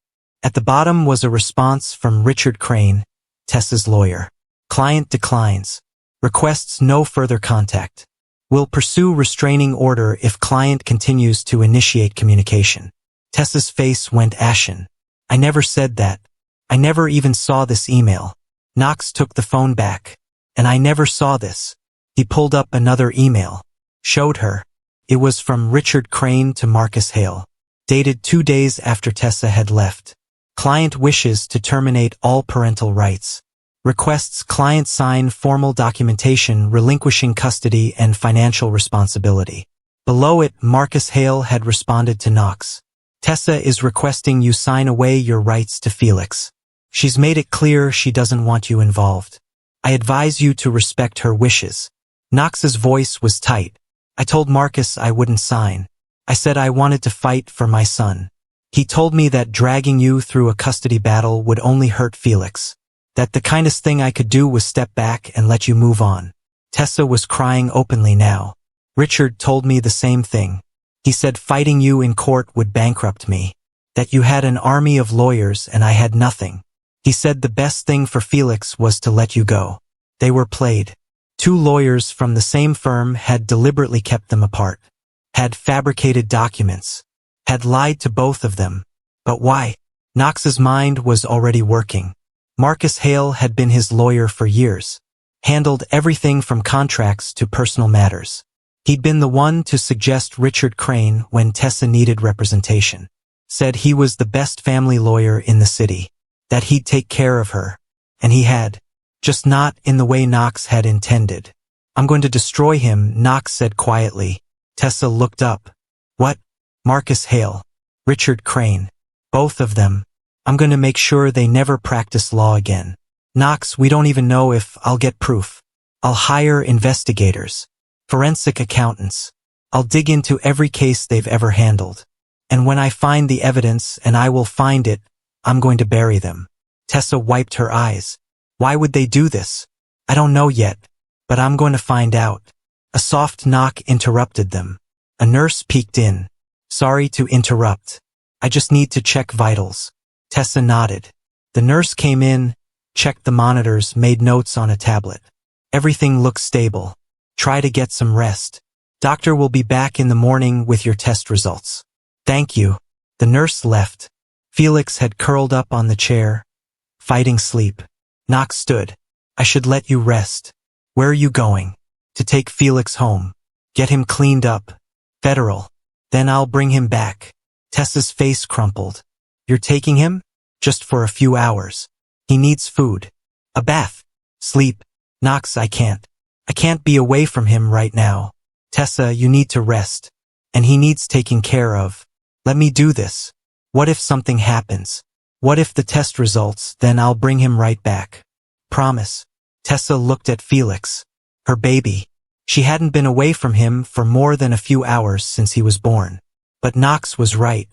At the bottom was a response from Richard Crane, Tessa's lawyer. Client declines. Requests no further contact. Will pursue restraining order if client continues to initiate communication. Tessa's face went ashen. I never said that. I never even saw this email. Knox took the phone back. And I never saw this. He pulled up another email. Showed her. It was from Richard Crane to Marcus Hale. Dated 2 days after Tessa had left. Client wishes to terminate all parental rights. Requests client sign formal documentation relinquishing custody and financial responsibility. Below it, Marcus Hale had responded to Knox. Tessa is requesting you sign away your rights to Felix. She's made it clear she doesn't want you involved. I advise you to respect her wishes. Knox's voice was tight. I told Marcus I wouldn't sign. I said I wanted to fight for my son. He told me that dragging you through a custody battle would only hurt Felix. That the kindest thing I could do was step back and let you move on. Tessa was crying openly now. Richard told me the same thing. He said fighting you in court would bankrupt me. That you had an army of lawyers and I had nothing. He said the best thing for Felix was to let you go. They were played. 2 lawyers from the same firm had deliberately kept them apart. Had fabricated documents. Had lied to both of them. But why? Knox's mind was already working. Marcus Hale had been his lawyer for years. Handled everything from contracts to personal matters. He'd been the one to suggest Richard Crane when Tessa needed representation. Said he was the best family lawyer in the city. That he'd take care of her. And he had. Just not in the way Knox had intended. I'm going to destroy him, Knox said quietly. Tessa looked up. What? Marcus Hale. Richard Crane. Both of them. I'm going to make sure they never practice law again. Knox, we don't even know if I'll get proof. I'll hire investigators. Forensic accountants. I'll dig into every case they've ever handled. And when I find the evidence, and I will find it, I'm going to bury them. Tessa wiped her eyes. Why would they do this? I don't know yet, but I'm going to find out. A soft knock interrupted them. A nurse peeked in. Sorry to interrupt. I just need to check vitals. Tessa nodded. The nurse came in, checked the monitors, made notes on a tablet. Everything looks stable. Try to get some rest. Doctor will be back in the morning with your test results. Thank you. The nurse left. Felix had curled up on the chair, fighting sleep. Knox stood. I should let you rest. Where are you going? To take Felix home. Get him cleaned up. Federal. Then I'll bring him back. Tessa's face crumpled. You're taking him? Just for a few hours. He needs food. A bath. Sleep. Knox, I can't. I can't be away from him right now. Tessa, you need to rest. And he needs taking care of. Let me do this. What if something happens? What if the test results, then I'll bring him right back. Promise. Tessa looked at Felix. Her baby. She hadn't been away from him for more than a few hours since he was born. But Knox was right.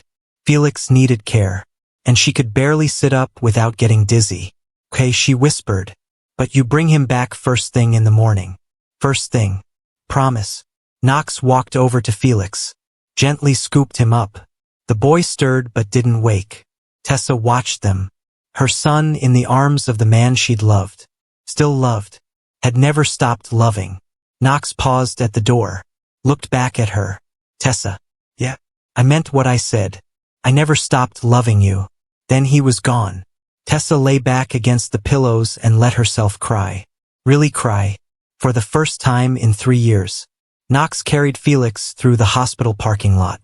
Felix needed care. And she could barely sit up without getting dizzy. Okay, she whispered. But you bring him back first thing in the morning. First thing. Promise. Knox walked over to Felix. Gently scooped him up. The boy stirred but didn't wake. Tessa watched them. Her son in the arms of the man she'd loved. Still loved. Had never stopped loving. Knox paused at the door. Looked back at her. Tessa. Yeah. I meant what I said. I never stopped loving you. Then he was gone. Tessa lay back against the pillows and let herself cry. Really cry. For the first time in 3 years. Knox carried Felix through the hospital parking lot.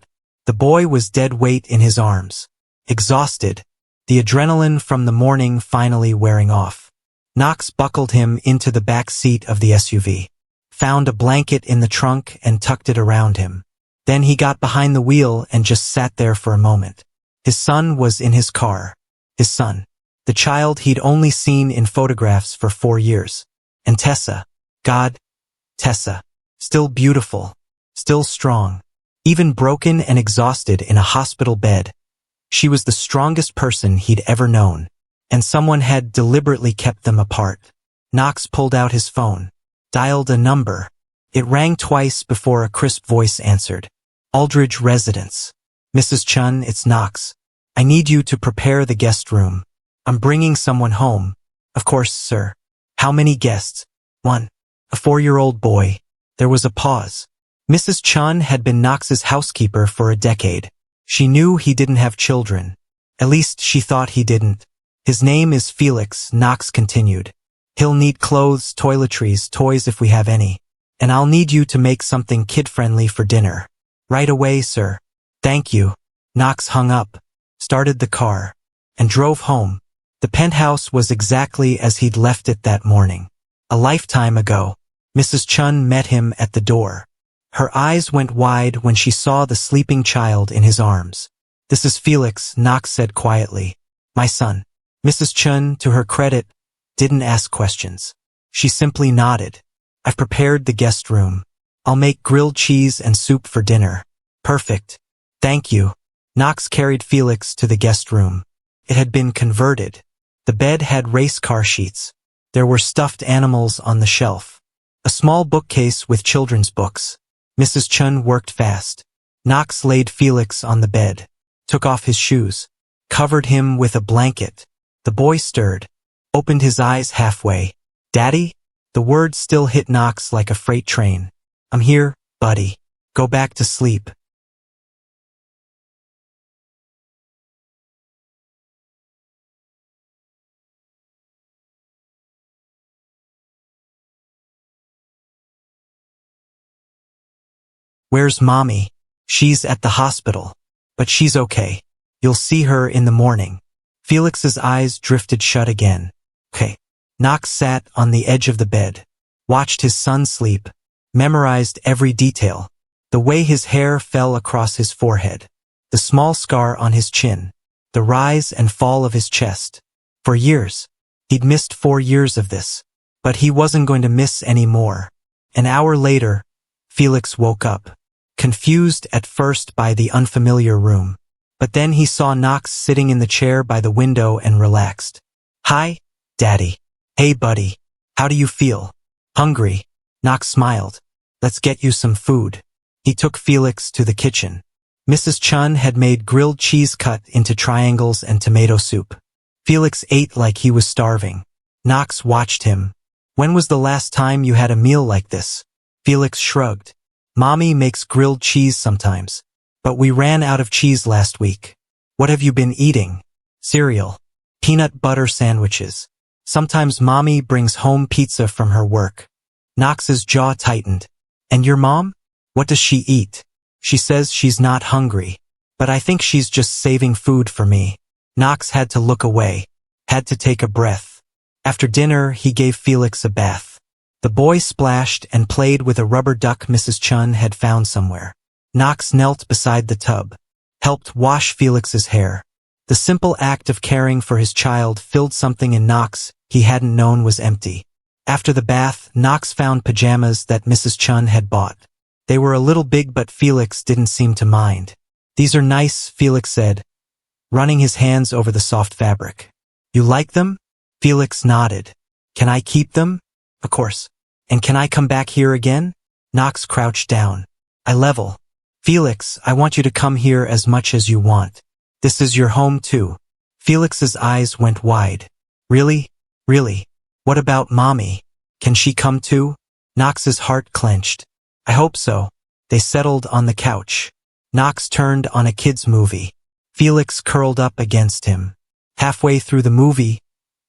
The boy was dead weight in his arms. Exhausted. The adrenaline from the morning finally wearing off. Knox buckled him into the back seat of the SUV. Found a blanket in the trunk and tucked it around him. Then he got behind the wheel and just sat there for a moment. His son was in his car. His son. The child he'd only seen in photographs for 4 years. And Tessa. God. Tessa. Still beautiful. Still strong. Even broken and exhausted in a hospital bed. She was the strongest person he'd ever known. And someone had deliberately kept them apart. Knox pulled out his phone. Dialed a number. It rang twice before a crisp voice answered. Aldridge Residence. Mrs. Chun, it's Knox. I need you to prepare the guest room. I'm bringing someone home. Of course, sir. How many guests? 1. A 4-year-old boy. There was a pause. Mrs. Chun had been Knox's housekeeper for a decade. She knew he didn't have children. At least she thought he didn't. His name is Felix, Knox continued. He'll need clothes, toiletries, toys if we have any. And I'll need you to make something kid-friendly for dinner. Right away, sir. Thank you. Knox hung up, started the car, and drove home. The penthouse was exactly as he'd left it that morning. A lifetime ago. Mrs. Chun met him at the door. Her eyes went wide when she saw the sleeping child in his arms. This is Felix, Knox said quietly. My son. Mrs. Chun, to her credit, didn't ask questions. She simply nodded. I've prepared the guest room. I'll make grilled cheese and soup for dinner. Perfect. Thank you. Knox carried Felix to the guest room. It had been converted. The bed had race car sheets. There were stuffed animals on the shelf. A small bookcase with children's books. Mrs. Chun worked fast. Knox laid Felix on the bed, took off his shoes, covered him with a blanket. The boy stirred, opened his eyes halfway. Daddy? The word still hit Knox like a freight train. I'm here, buddy. Go back to sleep. Where's Mommy? She's at the hospital. But she's okay. You'll see her in the morning. Felix's eyes drifted shut again. Okay. Knox sat on the edge of the bed, watched his son sleep, memorized every detail. The way his hair fell across his forehead, the small scar on his chin, the rise and fall of his chest. For years. He'd missed 4 years of this. But he wasn't going to miss any more. An hour later, Felix woke up. Confused at first by the unfamiliar room. But then he saw Knox sitting in the chair by the window and relaxed. Hi, Daddy. Hey, buddy. How do you feel? Hungry? Knox smiled. Let's get you some food. He took Felix to the kitchen. Mrs. Chun had made grilled cheese cut into triangles and tomato soup. Felix ate like he was starving. Knox watched him. When was the last time you had a meal like this? Felix shrugged. Mommy makes grilled cheese sometimes. But we ran out of cheese last week. What have you been eating? cereal, peanut butter sandwiches. Sometimes Mommy brings home pizza from her work. Knox's jaw tightened. And your mom? What does she eat? She says she's not hungry, but I think she's just saving food for me. Knox had to look away, had to take a breath. After dinner, he gave Felix a bath. The boy splashed and played with a rubber duck Mrs. Chun had found somewhere. Knox knelt beside the tub, helped wash Felix's hair. The simple act of caring for his child filled something in Knox he hadn't known was empty. After the bath, Knox found pajamas that Mrs. Chun had bought. They were a little big, but Felix didn't seem to mind. These are nice, Felix said, running his hands over the soft fabric. You like them? Felix nodded. Can I keep them? Of course. And can I come back here again? Knox crouched down. Eye level. Felix, I want you to come here as much as you want. This is your home too. Felix's eyes went wide. Really? Really? What about Mommy? Can she come too? Knox's heart clenched. I hope so. They settled on the couch. Knox turned on a kids' movie. Felix curled up against him. Halfway through the movie,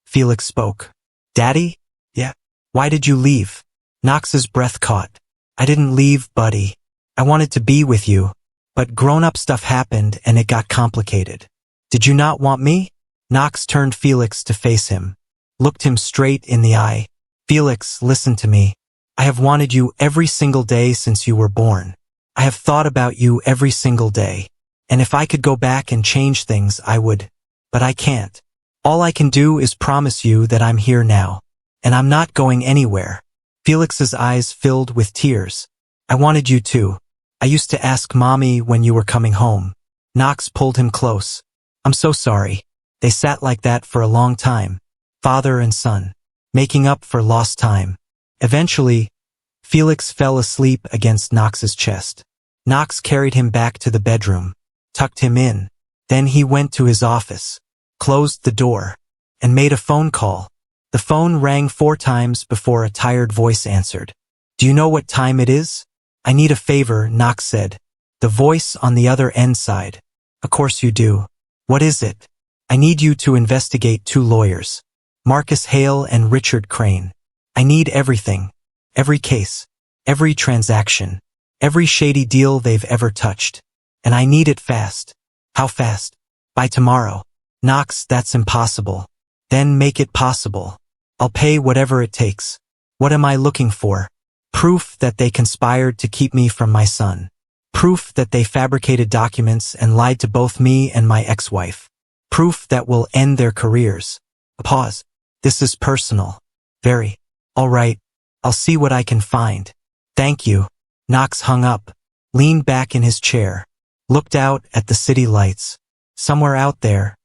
Felix spoke. Daddy? Yeah. Why did you leave? Knox's breath caught. I didn't leave, buddy. I wanted to be with you. But grown-up stuff happened and it got complicated. Did you not want me? Knox turned Felix to face him. Looked him straight in the eye. Felix, listen to me. I have wanted you every single day since you were born. I have thought about you every single day. And if I could go back and change things, I would. But I can't. All I can do is promise you that I'm here now. And I'm not going anywhere. Felix's eyes filled with tears. I wanted you too. I used to ask Mommy when you were coming home. Knox pulled him close. I'm so sorry. They sat like that for a long time. Father and son. Making up for lost time. Eventually, Felix fell asleep against Knox's chest. Knox carried him back to the bedroom, tucked him in. Then he went to his office, closed the door, and made a phone call. The phone rang 4 times before a tired voice answered. Do you know what time it is? I need a favor, Knox said. The voice on the other end sighed. Of course you do. What is it? I need you to investigate 2 lawyers. Marcus Hale and Richard Crane. I need everything. Every case. Every transaction. Every shady deal they've ever touched. And I need it fast. How fast? By tomorrow. Knox, that's impossible. Then make it possible. I'll pay whatever it takes. What am I looking for? Proof that they conspired to keep me from my son. Proof that they fabricated documents and lied to both me and my ex-wife. Proof that will end their careers. A pause. This is personal. Very. All right. I'll see what I can find. Thank you. Knox hung up, leaned back in his chair, looked out at the city lights. Somewhere out there,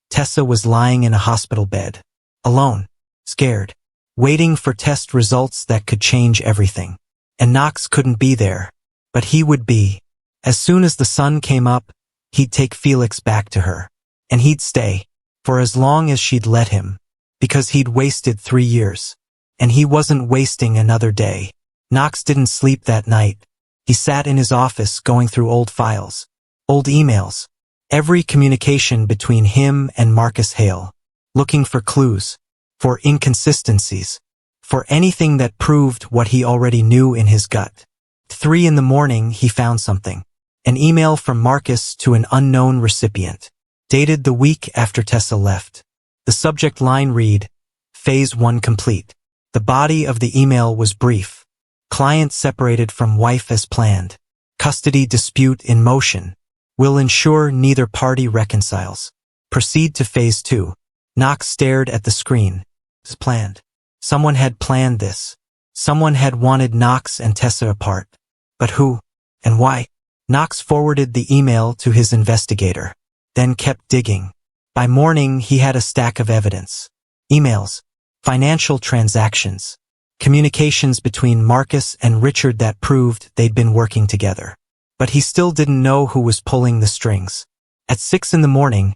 Tessa was lying in a hospital bed. Alone. Scared. Waiting for test results that could change everything. And Knox couldn't be there. But he would be. As soon as the sun came up, he'd take Felix back to her. And he'd stay. For as long as she'd let him. Because he'd wasted 3 years. And he wasn't wasting another day. Knox didn't sleep that night. He sat in his office going through old files. Old emails. Every communication between him and Marcus Hale. Looking for clues. For inconsistencies. For anything that proved what he already knew in his gut. 3 in the morning he found something. An email from Marcus to an unknown recipient. Dated the week after Tessa left. The subject line read, Phase 1 complete. The body of the email was brief. Client separated from wife as planned. Custody dispute in motion. Will ensure neither party reconciles. Proceed to Phase 2. Knox stared at the screen. As planned. Someone had planned this. Someone had wanted Knox and Tessa apart. But who? And why? Knox forwarded the email to his investigator. Then kept digging. By morning he had a stack of evidence. Emails. Financial transactions. Communications between Marcus and Richard that proved they'd been working together. But he still didn't know who was pulling the strings. At 6 in the morning,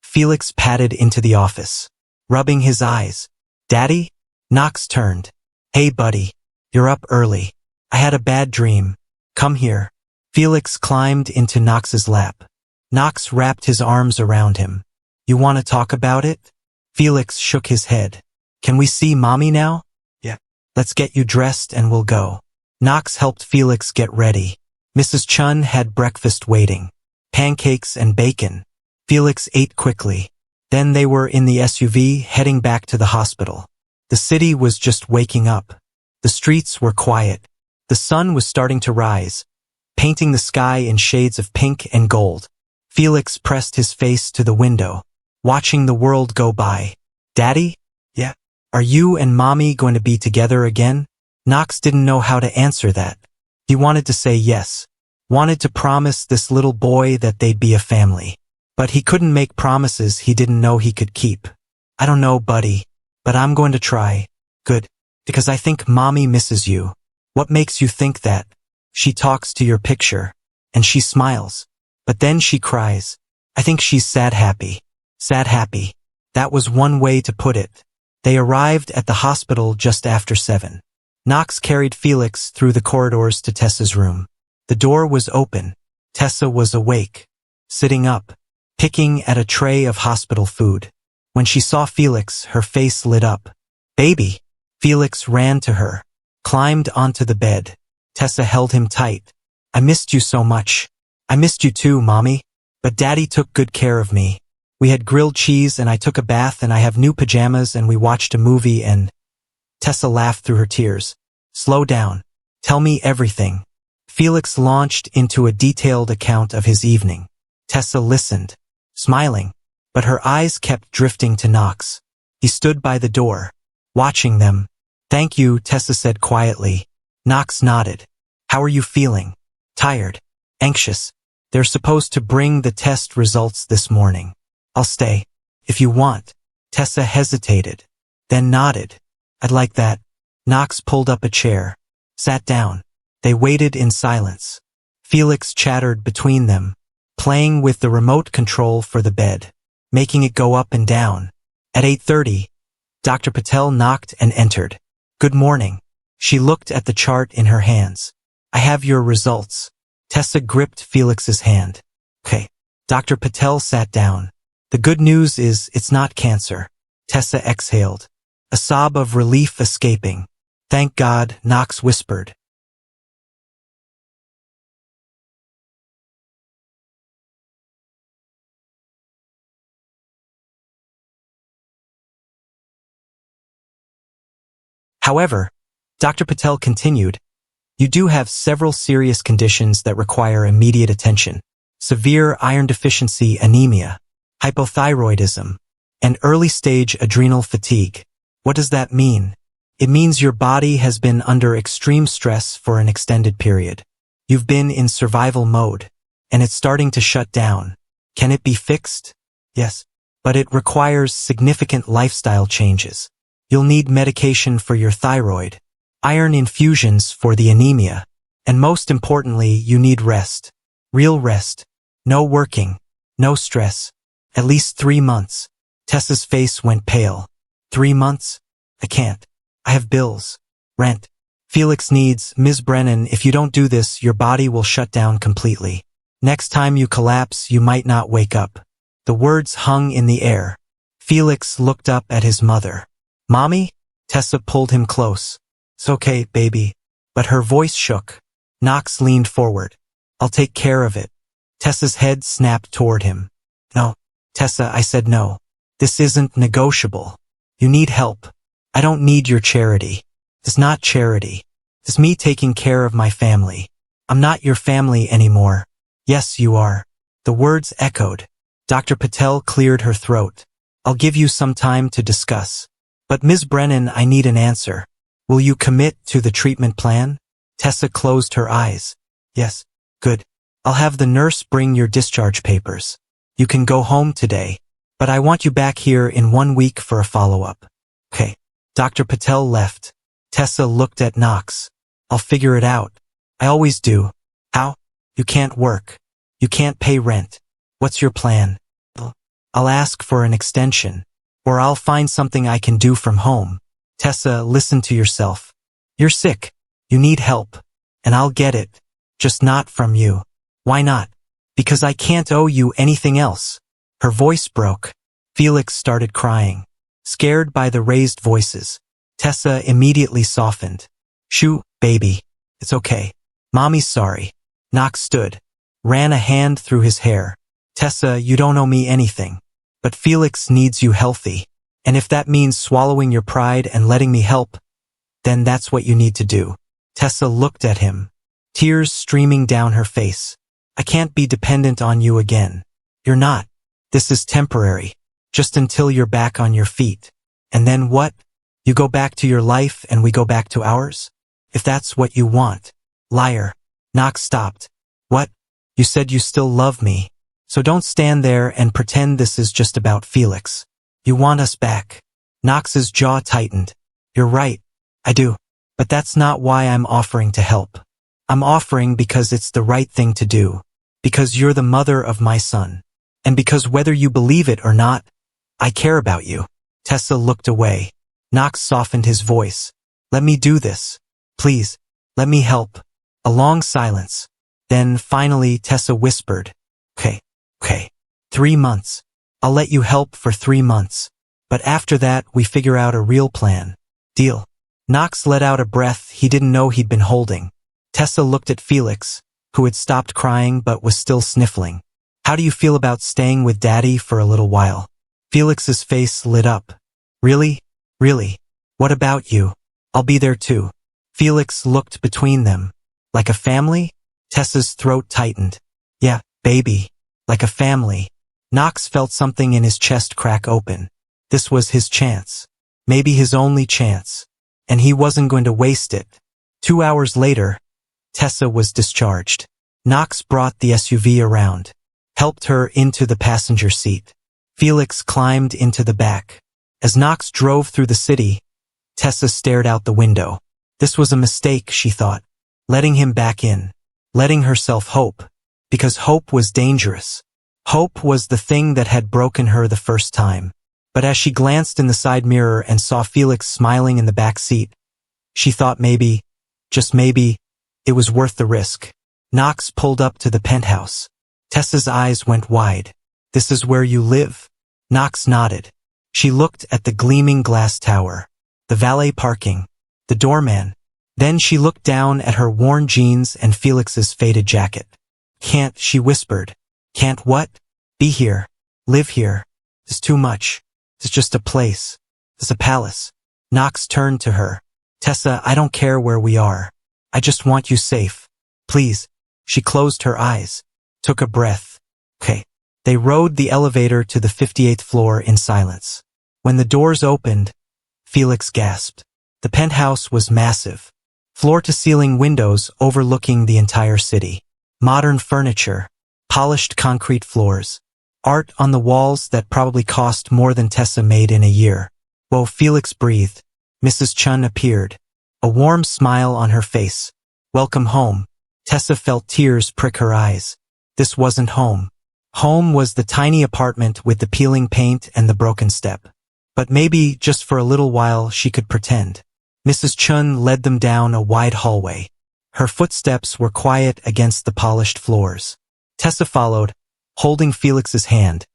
Felix padded into the office, rubbing his eyes. Daddy? Knox turned. Hey buddy, you're up early. I had a bad dream. Come here. Felix climbed into Knox's lap. Knox wrapped his arms around him. You want to talk about it? Felix shook his head. Can we see Mommy now? Yeah. Let's get you dressed and we'll go. Knox helped Felix get ready. Mrs. Chun had breakfast waiting. Pancakes and bacon. Felix ate quickly. Then they were in the SUV heading back to the hospital. The city was just waking up. The streets were quiet. The sun was starting to rise, painting the sky in shades of pink and gold. Felix pressed his face to the window, watching the world go by. Daddy? Yeah. Are you and Mommy going to be together again? Knox didn't know how to answer that. He wanted to say yes, wanted to promise this little boy that they'd be a family. But he couldn't make promises he didn't know he could keep. I don't know, buddy, but I'm going to try. Good. Because I think Mommy misses you. What makes you think that? She talks to your picture, and she smiles. But then she cries. I think she's sad happy. Sad happy. That was one way to put it. They arrived at the hospital just after 7. Knox carried Felix through the corridors to Tessa's room. The door was open. Tessa was awake, sitting up, picking at a tray of hospital food. When she saw Felix, her face lit up. Baby! Felix ran to her, climbed onto the bed. Tessa held him tight. I missed you so much. I missed you too, Mommy. But Daddy took good care of me. We had grilled cheese and I took a bath and I have new pajamas and we watched a movie and… Tessa laughed through her tears. Slow down. Tell me everything. Felix launched into a detailed account of his evening. Tessa listened, smiling, but her eyes kept drifting to Knox. He stood by the door, watching them. Thank you, Tessa said quietly. Knox nodded. How are you feeling? Tired? Anxious? They're supposed to bring the test results this morning. I'll stay, if you want. Tessa hesitated, then nodded. I'd like that. Knox pulled up a chair, sat down. They waited in silence. Felix chattered between them, playing with the remote control for the bed, making it go up and down. At 8:30, Dr. Patel knocked and entered. Good morning. She looked at the chart in her hands. I have your results. Tessa gripped Felix's hand. Okay. Dr. Patel sat down. The good news is it's not cancer. Tessa exhaled, a sob of relief escaping. Thank God, Knox whispered. However, Dr. Patel continued, you do have several serious conditions that require immediate attention. Severe iron deficiency anemia, hypothyroidism, and early-stage adrenal fatigue. What does that mean? It means your body has been under extreme stress for an extended period. You've been in survival mode, and it's starting to shut down. Can it be fixed? Yes, but it requires significant lifestyle changes. You'll need medication for your thyroid, iron infusions for the anemia, and most importantly, you need rest. Real rest. No working. No stress. At least 3 months. Tessa's face went pale. 3 months? I can't. I have bills. Rent. Felix needs, Ms. Brennan, if you don't do this, your body will shut down completely. Next time you collapse, you might not wake up. The words hung in the air. Felix looked up at his mother. Mommy? Tessa pulled him close. It's okay, baby. But her voice shook. Knox leaned forward. I'll take care of it. Tessa's head snapped toward him. No. Tessa, I said no. This isn't negotiable. You need help. I don't need your charity. It's not charity. It's me taking care of my family. I'm not your family anymore. Yes, you are. The words echoed. Dr. Patel cleared her throat. I'll give you some time to discuss. But Ms. Brennan, I need an answer. Will you commit to the treatment plan? Tessa closed her eyes. Yes. Good. I'll have the nurse bring your discharge papers. You can go home today, but I want you back here in 1 week for a follow-up. Okay. Dr. Patel left. Tessa looked at Knox. I'll figure it out. I always do. How? You can't work. You can't pay rent. What's your plan? I'll ask for an extension. Or I'll find something I can do from home. Tessa, listen to yourself. You're sick. You need help. And I'll get it. Just not from you. Why not? Because I can't owe you anything else. Her voice broke. Felix started crying. Scared by the raised voices, Tessa immediately softened. Shoo, baby. It's okay. Mommy's sorry. Knox stood, ran a hand through his hair. Tessa, you don't owe me anything. But Felix needs you healthy. And if that means swallowing your pride and letting me help, then that's what you need to do. Tessa looked at him, tears streaming down her face. I can't be dependent on you again. You're not. This is temporary. Just until you're back on your feet. And then what? You go back to your life and we go back to ours? If that's what you want. Liar. Knox stopped. What? You said you still love me. So don't stand there and pretend this is just about Felix. You want us back. Knox's jaw tightened. You're right. I do. But that's not why I'm offering to help. I'm offering because it's the right thing to do. Because you're the mother of my son. And because whether you believe it or not, I care about you. Tessa looked away. Knox softened his voice. Let me do this. Please, let me help. A long silence. Then, finally, Tessa whispered. Okay. 3 months. I'll let you help for 3 months. But after that, we figure out a real plan. Deal. Knox let out a breath he didn't know he'd been holding. Tessa looked at Felix, who had stopped crying but was still sniffling. How do you feel about staying with Daddy for a little while? Felix's face lit up. Really? Really? What about you? I'll be there too. Felix looked between them. Like a family? Tessa's throat tightened. Yeah, baby. Like a family. Knox felt something in his chest crack open. This was his chance. Maybe his only chance. And he wasn't going to waste it. 2 hours later, Tessa was discharged. Knox brought the SUV around, helped her into the passenger seat. Felix climbed into the back. As Knox drove through the city, Tessa stared out the window. This was a mistake, she thought. Letting him back in. Letting herself hope. Because hope was dangerous. Hope was the thing that had broken her the first time. But as she glanced in the side mirror and saw Felix smiling in the back seat, she thought maybe, just maybe, it was worth the risk. Knox pulled up to the penthouse. Tessa's eyes went wide. This is where you live? Knox nodded. She looked at the gleaming glass tower, the valet parking, the doorman. Then she looked down at her worn jeans and Felix's faded jacket. Can't, she whispered. Can't what? Be here. Live here. It's too much. It's just a place. It's a palace. Knox turned to her. Tessa, I don't care where we are. I just want you safe. Please. She closed her eyes. Took a breath. Okay. They rode the elevator to the 58th floor in silence. When the doors opened, Felix gasped. The penthouse was massive. Floor-to-ceiling windows overlooking the entire city. Modern furniture. Polished concrete floors. Art on the walls that probably cost more than Tessa made in a year. Whoa, Felix breathed. Mrs. Chun appeared. A warm smile on her face. Welcome home. Tessa felt tears prick her eyes. This wasn't home. Home was the tiny apartment with the peeling paint and the broken step. But maybe, just for a little while, she could pretend. Mrs. Chun led them down a wide hallway. Her footsteps were quiet against the polished floors. Tessa followed, holding Felix's hand,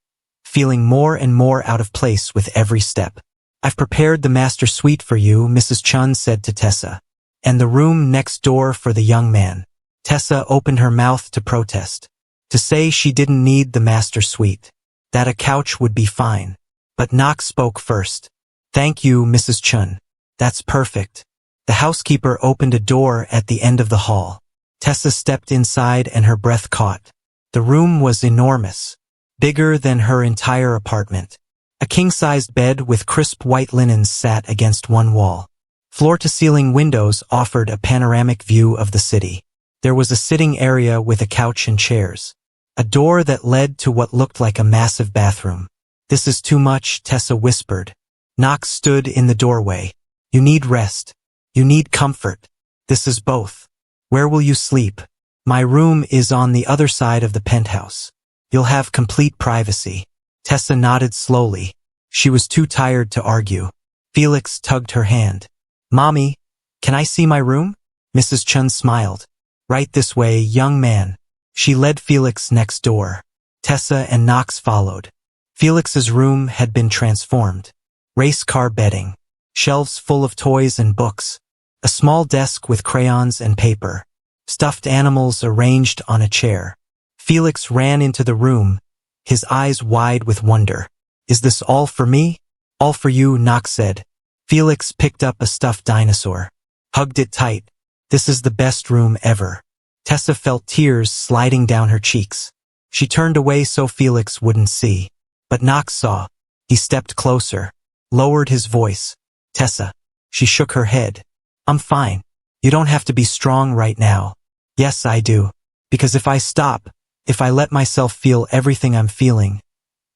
feeling more and more out of place with every step. I've prepared the master suite for you, Mrs. Chun said to Tessa, and the room next door for the young man. Tessa opened her mouth to protest, to say she didn't need the master suite, that a couch would be fine. But Knox spoke first. Thank you, Mrs. Chun. That's perfect. The housekeeper opened a door at the end of the hall. Tessa stepped inside and her breath caught. The room was enormous, bigger than her entire apartment. A king-sized bed with crisp white linens sat against one wall. Floor-to-ceiling windows offered a panoramic view of the city. There was a sitting area with a couch and chairs. A door that led to what looked like a massive bathroom. This is too much, Tessa whispered. Knox stood in the doorway. You need rest. You need comfort. This is both. Where will you sleep? My room is on the other side of the penthouse. You'll have complete privacy. Tessa nodded slowly. She was too tired to argue. Felix tugged her hand. Mommy, can I see my room? Mrs. Chun smiled. Right this way, young man. She led Felix next door. Tessa and Knox followed. Felix's room had been transformed. Race car bedding, shelves full of toys and books, a small desk with crayons and paper, stuffed animals arranged on a chair. Felix ran into the room, his eyes wide with wonder. "Is this all for me?" "All for you," Knox said. Felix picked up a stuffed dinosaur, hugged it tight. "This is the best room ever." Tessa felt tears sliding down her cheeks. She turned away so Felix wouldn't see. But Knox saw. He stepped closer, lowered his voice. "Tessa." She shook her head. "I'm fine. You don't have to be strong right now." "Yes, I do. Because if I stop, if I let myself feel everything I'm feeling,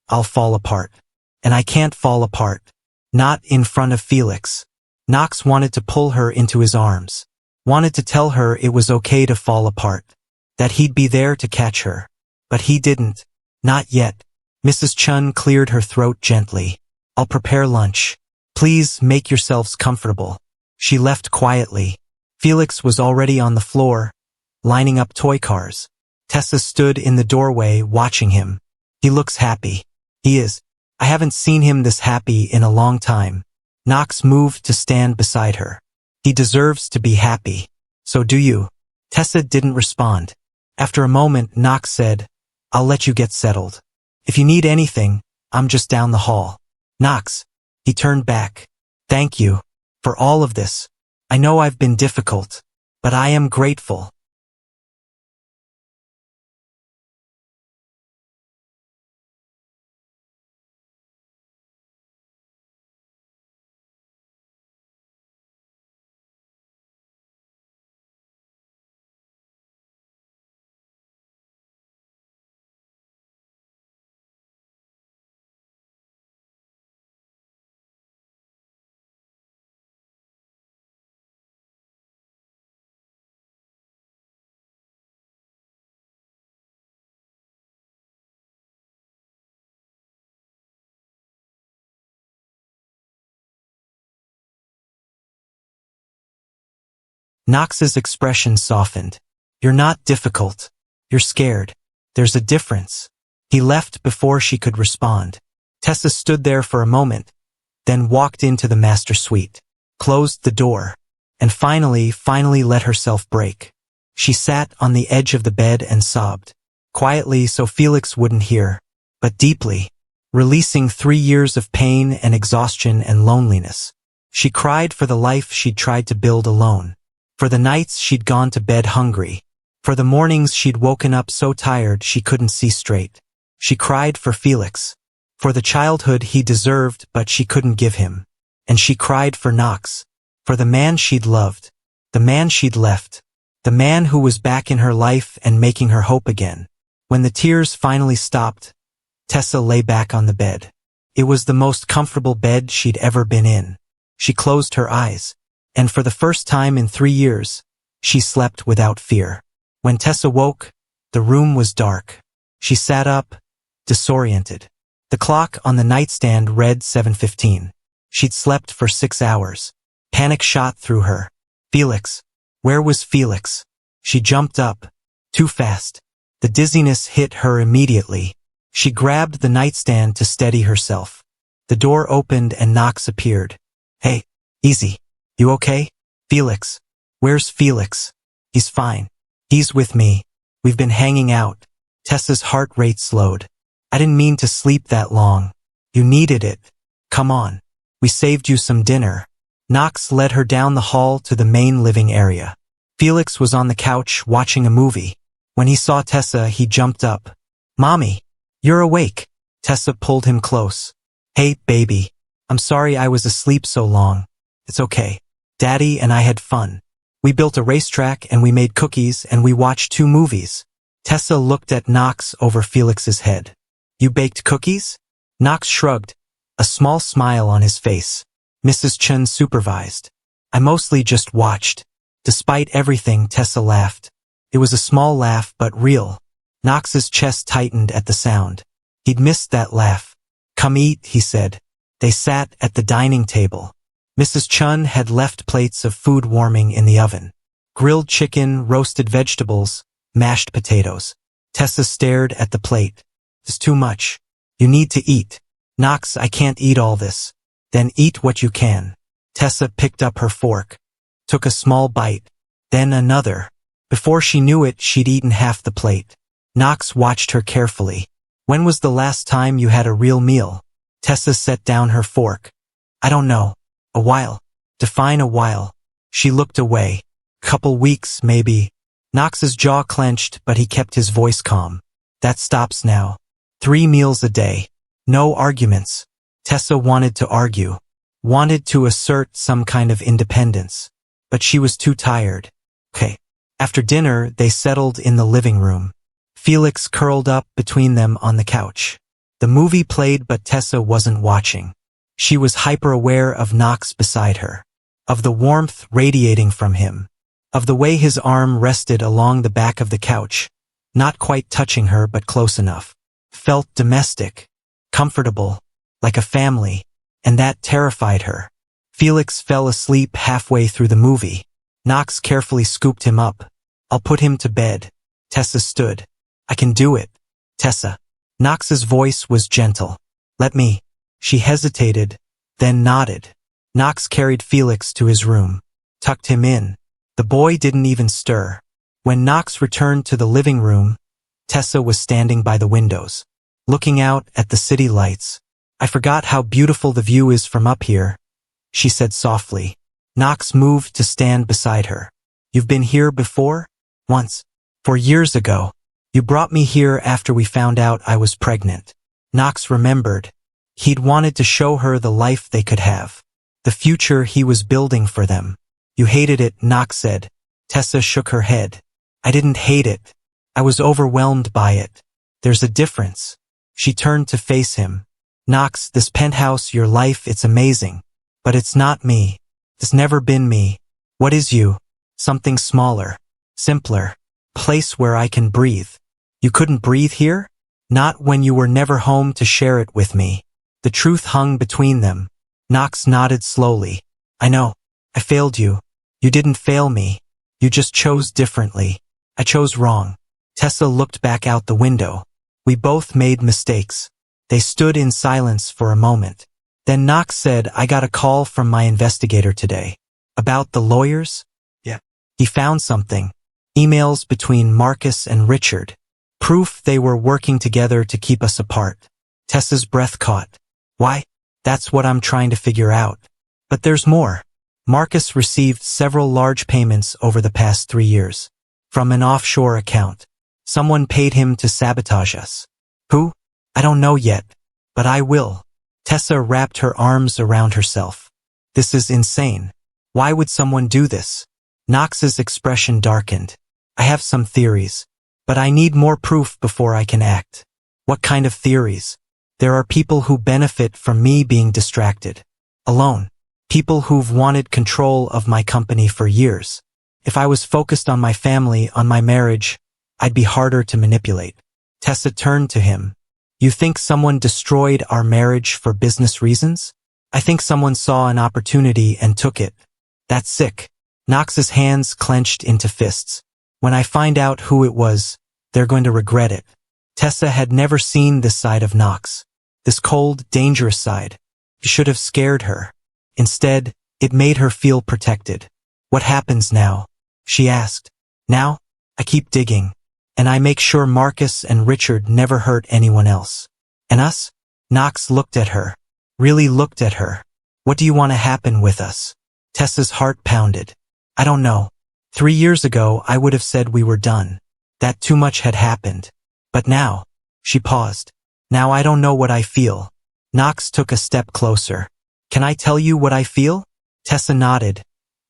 I'll fall apart. And I can't fall apart. Not in front of Felix." Knox wanted to pull her into his arms. Wanted to tell her it was okay to fall apart. That he'd be there to catch her. But he didn't. Not yet. Mrs. Chun cleared her throat gently. "I'll prepare lunch. Please make yourselves comfortable." She left quietly. Felix was already on the floor, lining up toy cars. Tessa stood in the doorway watching him. "He looks happy." "He is. I haven't seen him this happy in a long time." Knox moved to stand beside her. "He deserves to be happy. So do you." Tessa didn't respond. After a moment, Knox said, "I'll let you get settled. If you need anything, I'm just down the hall." "Knox." He turned back. "Thank you for all of this. I know I've been difficult, but I am grateful." Knox's expression softened. "You're not difficult. You're scared. There's a difference." He left before she could respond. Tessa stood there for a moment, then walked into the master suite, closed the door, and finally let herself break. She sat on the edge of the bed and sobbed, quietly so Felix wouldn't hear, but deeply, releasing 3 years of pain and exhaustion and loneliness. She cried for the life she'd tried to build alone. For the nights she'd gone to bed hungry. For the mornings she'd woken up so tired she couldn't see straight. She cried for Felix. For the childhood he deserved but she couldn't give him. And she cried for Knox. For the man she'd loved. The man she'd left. The man who was back in her life and making her hope again. When the tears finally stopped, Tessa lay back on the bed. It was the most comfortable bed she'd ever been in. She closed her eyes. And for the first time in 3 years, she slept without fear. When Tessa woke, the room was dark. She sat up, disoriented. The clock on the nightstand read 7:15. She'd slept for 6 hours. Panic shot through her. Felix. Where was Felix? She jumped up. Too fast. The dizziness hit her immediately. She grabbed the nightstand to steady herself. The door opened and Knox appeared. "Hey, easy. You okay?" "Felix." "Where's Felix?" "He's fine. He's with me. We've been hanging out." Tessa's heart rate slowed. "I didn't mean to sleep that long. You needed it. Come on. We saved you some dinner." Knox led her down the hall to the main living area. Felix was on the couch watching a movie. When he saw Tessa, he jumped up. "Mommy, you're awake." Tessa pulled him close. "Hey, baby. I'm sorry I was asleep so long. It's okay. Daddy and I had fun. We built a racetrack and we made cookies and we watched 2 movies. Tessa looked at Knox over Felix's head. "You baked cookies?" Knox shrugged, a small smile on his face. Mrs. Chun supervised. "I mostly just watched." Despite everything, Tessa laughed. It was a small laugh but real. Knox's chest tightened at the sound. He'd missed that laugh. "Come eat," he said. They sat at the dining table. Mrs. Chun had left plates of food warming in the oven. Grilled chicken, roasted vegetables, mashed potatoes. Tessa stared at the plate. "It's too much." You need to eat. Knox, I can't eat all this. Then eat what you can. Tessa picked up her fork, took a small bite, then another. Before she knew it, she'd eaten half the plate. Knox watched her carefully. When was the last time you had a real meal? Tessa set down her fork. I don't know. A while. Define a while. She looked away. Couple weeks, maybe. Knox's jaw clenched, but he kept his voice calm. That stops now. 3 meals a day. No arguments. Tessa wanted to argue. Wanted to assert some kind of independence. But she was too tired. Okay. After dinner, they settled in the living room. Felix curled up between them on the couch. The movie played, but Tessa wasn't watching. She was hyper-aware of Knox beside her, of the warmth radiating from him, of the way his arm rested along the back of the couch, not quite touching her but close enough. Felt domestic, comfortable, like a family, and that terrified her. Felix fell asleep halfway through the movie. Knox carefully scooped him up. I'll put him to bed. Tessa stood. I can do it. Tessa. Knox's voice was gentle. Let me. She hesitated, then nodded. Knox carried Felix to his room, tucked him in. The boy didn't even stir. When Knox returned to the living room, Tessa was standing by the windows, looking out at the city lights. I forgot how beautiful the view is from up here, she said softly. Knox moved to stand beside her. You've been here before? Once. 4 years ago. You brought me here after we found out I was pregnant. Knox remembered. He'd wanted to show her the life they could have, the future he was building for them. You hated it, Knox said. Tessa shook her head. I didn't hate it. I was overwhelmed by it. There's a difference. She turned to face him. Knox, this penthouse, your life, it's amazing. But it's not me. It's never been me. What is you? Something smaller, simpler, place where I can breathe. You couldn't breathe here? Not when you were never home to share it with me. The truth hung between them. Knox nodded slowly. I know. I failed you. You didn't fail me. You just chose differently. I chose wrong. Tessa looked back out the window. We both made mistakes. They stood in silence for a moment. Then Knox said, I got a call from my investigator today. About the lawyers? Yeah. He found something. Emails between Marcus and Richard. Proof they were working together to keep us apart. Tessa's breath caught. Why? That's what I'm trying to figure out. But there's more. Marcus received several large payments over the past 3 years. From an offshore account. Someone paid him to sabotage us. Who? I don't know yet. But I will. Tessa wrapped her arms around herself. This is insane. Why would someone do this? Knox's expression darkened. I have some theories. But I need more proof before I can act. What kind of theories? There are people who benefit from me being distracted. Alone. People who've wanted control of my company for years. If I was focused on my family, on my marriage, I'd be harder to manipulate. Tessa turned to him. You think someone destroyed our marriage for business reasons? I think someone saw an opportunity and took it. That's sick. Knox's hands clenched into fists. When I find out who it was, they're going to regret it. Tessa had never seen this side of Knox. This cold, dangerous side. It should have scared her. Instead, it made her feel protected. What happens now? She asked. Now? I keep digging. And I make sure Marcus and Richard never hurt anyone else. And us? Knox looked at her. Really looked at her. What do you want to happen with us? Tessa's heart pounded. I don't know. 3 years ago, I would have said we were done. That too much had happened. But now, she paused. Now I don't know what I feel. Knox took a step closer. Can I tell you what I feel? Tessa nodded,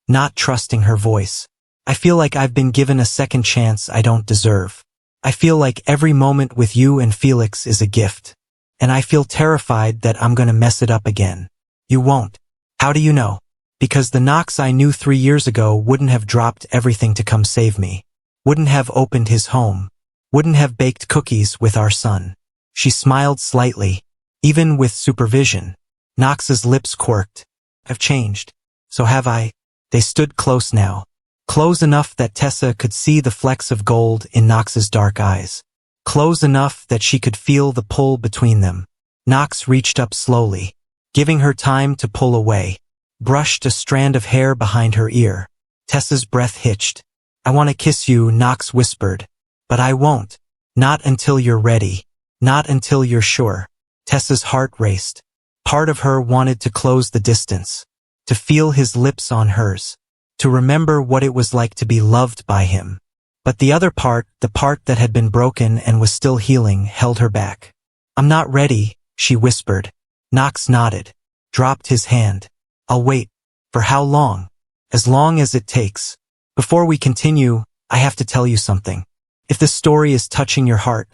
not trusting her voice. I feel like I've been given a second chance I don't deserve. I feel like every moment with you and Felix is a gift. And I feel terrified that I'm gonna mess it up again. You won't. How do you know? Because the Knox I knew 3 years ago wouldn't have dropped everything to come save me. Wouldn't have opened his home. Wouldn't have baked cookies with our son. She smiled slightly, even with supervision. Knox's lips quirked. I've changed. So have I. They stood close now. Close enough that Tessa could see the flecks of gold in Knox's dark eyes. Close enough that she could feel the pull between them. Knox reached up slowly, giving her time to pull away, brushed a strand of hair behind her ear. Tessa's breath hitched. I want to kiss you, Knox whispered. But I won't. Not until you're ready. Not until you're sure. Tessa's heart raced. Part of her wanted to close the distance, to feel his lips on hers, to remember what it was like to be loved by him. But the other part, the part that had been broken and was still healing, held her back. I'm not ready, she whispered. Knox nodded, dropped his hand. I'll wait. For how long? As long as it takes. Before we continue, I have to tell you something. If this story is touching your heart,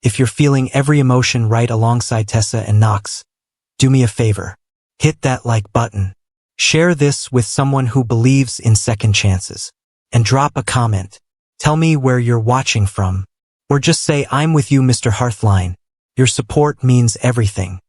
if you're feeling every emotion right alongside Tessa and Knox, do me a favor. Hit that like button. Share this with someone who believes in second chances. And drop a comment. Tell me where you're watching from. Or just say I'm with you, Mr. Hearthline. Your support means everything.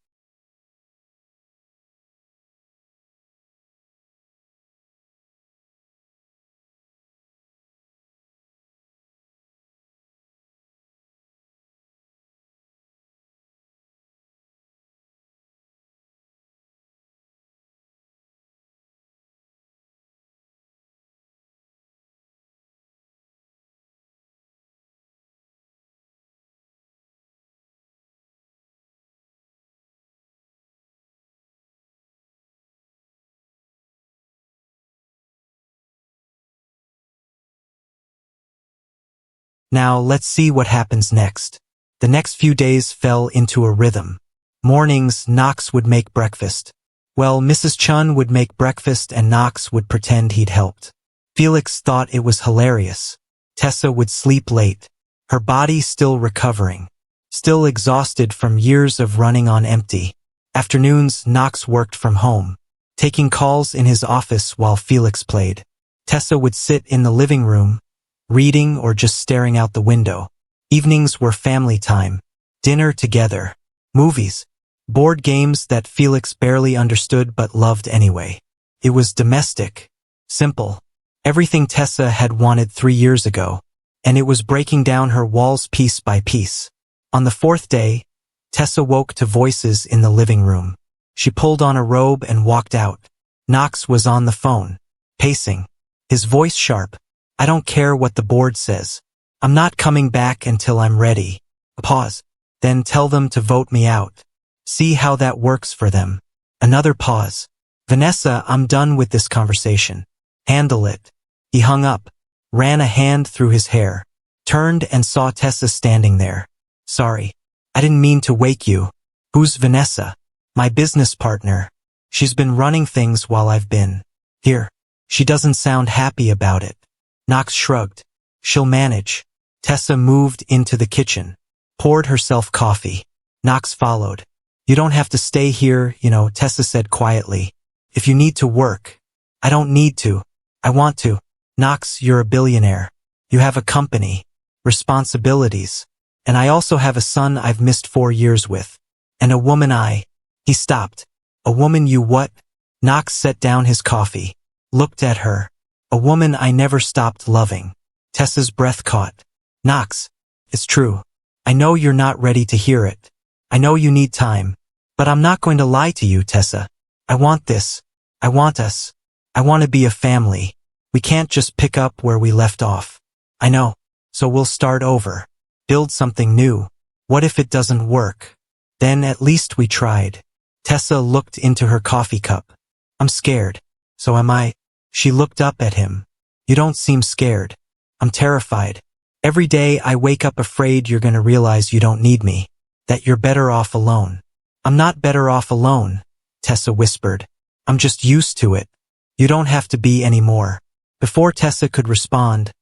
Now let's see what happens next. The next few days fell into a rhythm. Mornings, Knox would make breakfast. Well, Mrs. Chun would make breakfast and Knox would pretend he'd helped. Felix thought it was hilarious. Tessa would sleep late, her body still recovering, still exhausted from years of running on empty. Afternoons, Knox worked from home, taking calls in his office while Felix played. Tessa would sit in the living room, reading or just staring out the window. Evenings were family time, dinner together, movies, board games that Felix barely understood but loved anyway. It was domestic, simple, everything Tessa had wanted 3 years ago, and it was breaking down her walls piece by piece. On the fourth day, Tessa woke to voices in the living room. She pulled on a robe and walked out. Knox was on the phone, pacing, his voice sharp. I don't care what the board says. I'm not coming back until I'm ready. A pause. Then tell them to vote me out. See how that works for them. Another pause. Vanessa, I'm done with this conversation. Handle it. He hung up, ran a hand through his hair, turned and saw Tessa standing there. Sorry. I didn't mean to wake you. Who's Vanessa? My business partner. She's been running things while I've been here. She doesn't sound happy about it. Knox shrugged. She'll manage. Tessa moved into the kitchen, poured herself coffee. Knox followed. You don't have to stay here, Tessa said quietly. If you need to work. I don't need to. I want to. Knox, you're a billionaire. You have a company, responsibilities. And I also have a son I've missed 4 years with. And a woman He stopped. A woman you what? Knox set down his coffee, looked at her. A woman I never stopped loving. Tessa's breath caught. Knox, it's true. I know you're not ready to hear it. I know you need time. But I'm not going to lie to you, Tessa. I want this. I want us. I want to be a family. We can't just pick up where we left off. I know. So we'll start over. Build something new. What if it doesn't work? Then at least we tried. Tessa looked into her coffee cup. I'm scared. So am I. She looked up at him. You don't seem scared. I'm terrified. Every day I wake up afraid you're going to realize you don't need me, that you're better off alone. I'm not better off alone, Tessa whispered. I'm just used to it. You don't have to be anymore. Before Tessa could respond,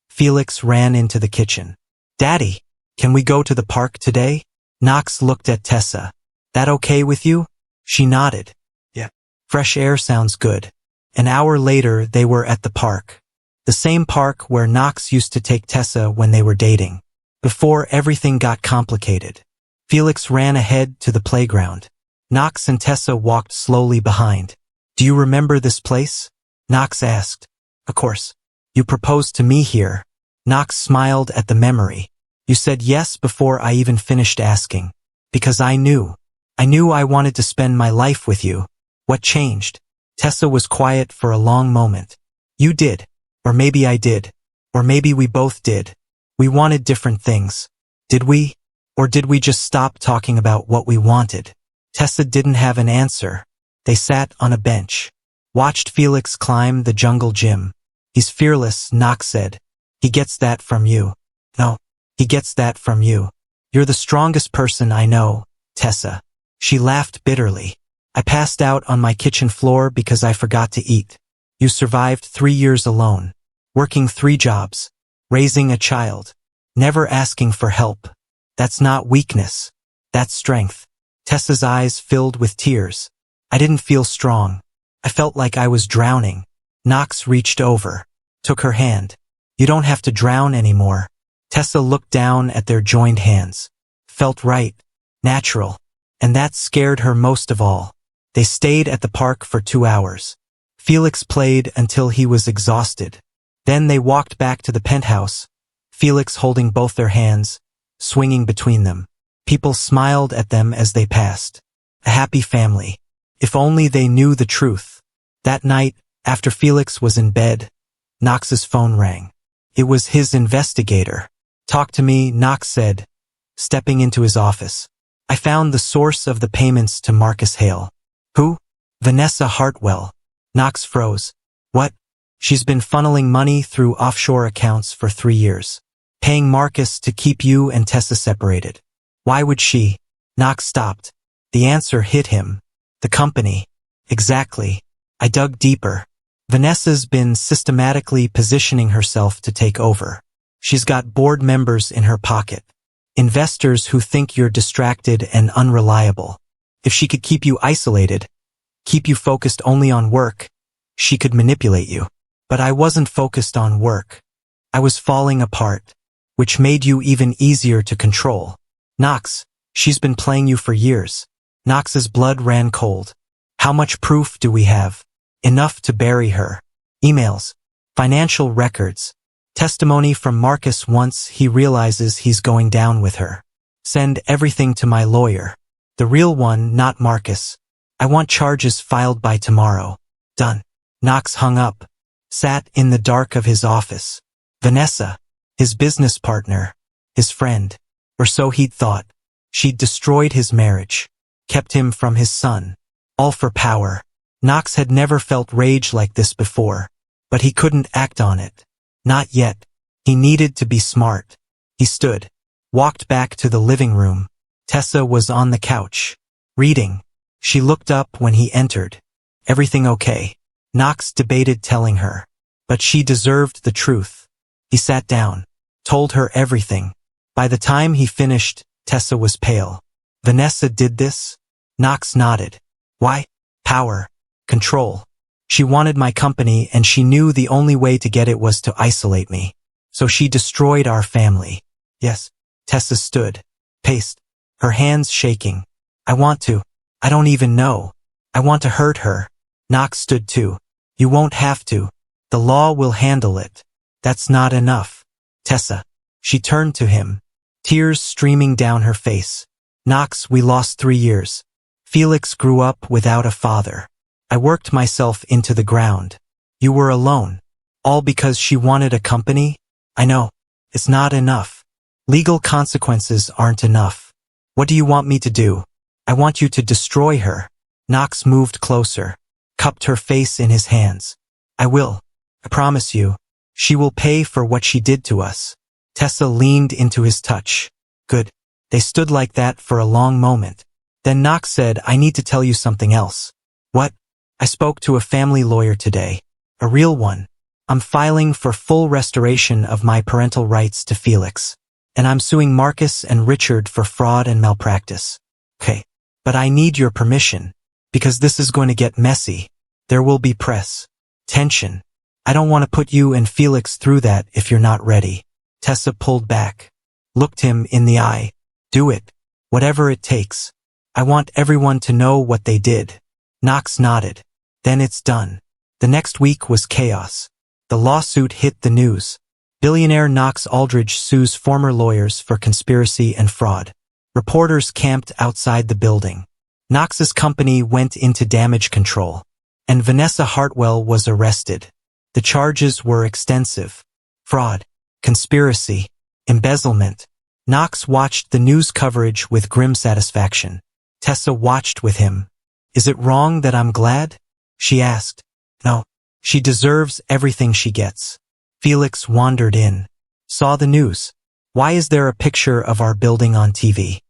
Felix ran into the kitchen. Daddy, can we go to the park today? Knox looked at Tessa. That okay with you? She nodded. Yeah. Fresh air sounds good. An hour later, they were at the park. The same park where Knox used to take Tessa when they were dating. Before everything got complicated, Felix ran ahead to the playground. Knox and Tessa walked slowly behind. Do you remember this place? Knox asked. Of course. You proposed to me here. Knox smiled at the memory. You said yes before I even finished asking. Because I knew. I knew I wanted to spend my life with you. What changed? Tessa was quiet for a long moment. You did. Or maybe I did. Or maybe we both did. We wanted different things. Did we? Or did we just stop talking about what we wanted? Tessa didn't have an answer. They sat on a bench. Watched Felix climb the jungle gym. He's fearless, Knox said. He gets that from you. No, he gets that from you. You're the strongest person I know, Tessa. She laughed bitterly. I passed out on my kitchen floor because I forgot to eat. You survived 3 years alone, working 3 jobs, raising a child, never asking for help. That's not weakness. That's strength. Tessa's eyes filled with tears. I didn't feel strong. I felt like I was drowning. Knox reached over, took her hand. You don't have to drown anymore. Tessa looked down at their joined hands. Felt right, natural, and that scared her most of all. They stayed at the park for 2 hours. Felix played until he was exhausted. Then they walked back to the penthouse, Felix holding both their hands, swinging between them. People smiled at them as they passed. A happy family. If only they knew the truth. That night, after Felix was in bed, Knox's phone rang. It was his investigator. Talk to me, Knox said, stepping into his office. I found the source of the payments to Marcus Hale. Who? Vanessa Hartwell. Knox froze. What? She's been funneling money through offshore accounts for 3 years, paying Marcus to keep you and Tessa separated. Why would she? Knox stopped. The answer hit him. The company. Exactly. I dug deeper. Vanessa's been systematically positioning herself to take over. She's got board members in her pocket. Investors who think you're distracted and unreliable. If she could keep you isolated, keep you focused only on work, she could manipulate you. But I wasn't focused on work. I was falling apart, which made you even easier to control. Knox, she's been playing you for years. Knox's blood ran cold. How much proof do we have? Enough to bury her. Emails, financial records, testimony from Marcus once he realizes he's going down with her. Send everything to my lawyer. The real one, not Marcus. I want charges filed by tomorrow. Done. Knox hung up, sat in the dark of his office. Vanessa, his business partner, his friend, or so he'd thought. She'd destroyed his marriage, kept him from his son, all for power. Knox had never felt rage like this before, but he couldn't act on it. Not yet. He needed to be smart. He stood, walked back to the living room. Tessa was on the couch, reading. She looked up when he entered. Everything okay? Knox debated telling her, but she deserved the truth. He sat down, told her everything. By the time he finished, Tessa was pale. Vanessa did this? Knox nodded. Why? Power. Control. She wanted my company and she knew the only way to get it was to isolate me. So she destroyed our family. Yes. Tessa stood, paced, her hands shaking. I don't even know. I want to hurt her. Knox stood too. You won't have to. The law will handle it. That's not enough. Tessa. She turned to him, tears streaming down her face. Knox, we lost 3 years. Felix grew up without a father. I worked myself into the ground. You were alone. All because she wanted a company? I know. It's not enough. Legal consequences aren't enough. What do you want me to do? I want you to destroy her. Knox moved closer, cupped her face in his hands. I will. I promise you. She will pay for what she did to us. Tessa leaned into his touch. Good. They stood like that for a long moment. Then Knox said, I need to tell you something else. What? I spoke to a family lawyer today. A real one. I'm filing for full restoration of my parental rights to Felix. And I'm suing Marcus and Richard for fraud and malpractice. Okay. But I need your permission. Because this is going to get messy. There will be press. Tension. I don't want to put you and Felix through that if you're not ready. Tessa pulled back. Looked him in the eye. Do it. Whatever it takes. I want everyone to know what they did. Knox nodded. Then it's done. The next week was chaos. The lawsuit hit the news. Billionaire Knox Aldridge sues former lawyers for conspiracy and fraud. Reporters camped outside the building. Knox's company went into damage control, and Vanessa Hartwell was arrested. The charges were extensive: fraud, conspiracy, embezzlement. Knox watched the news coverage with grim satisfaction. Tessa watched with him. "Is it wrong that I'm glad?" she asked. "No. She deserves everything she gets." Felix wandered in. "Saw the news. Why is there a picture of our building on TV?"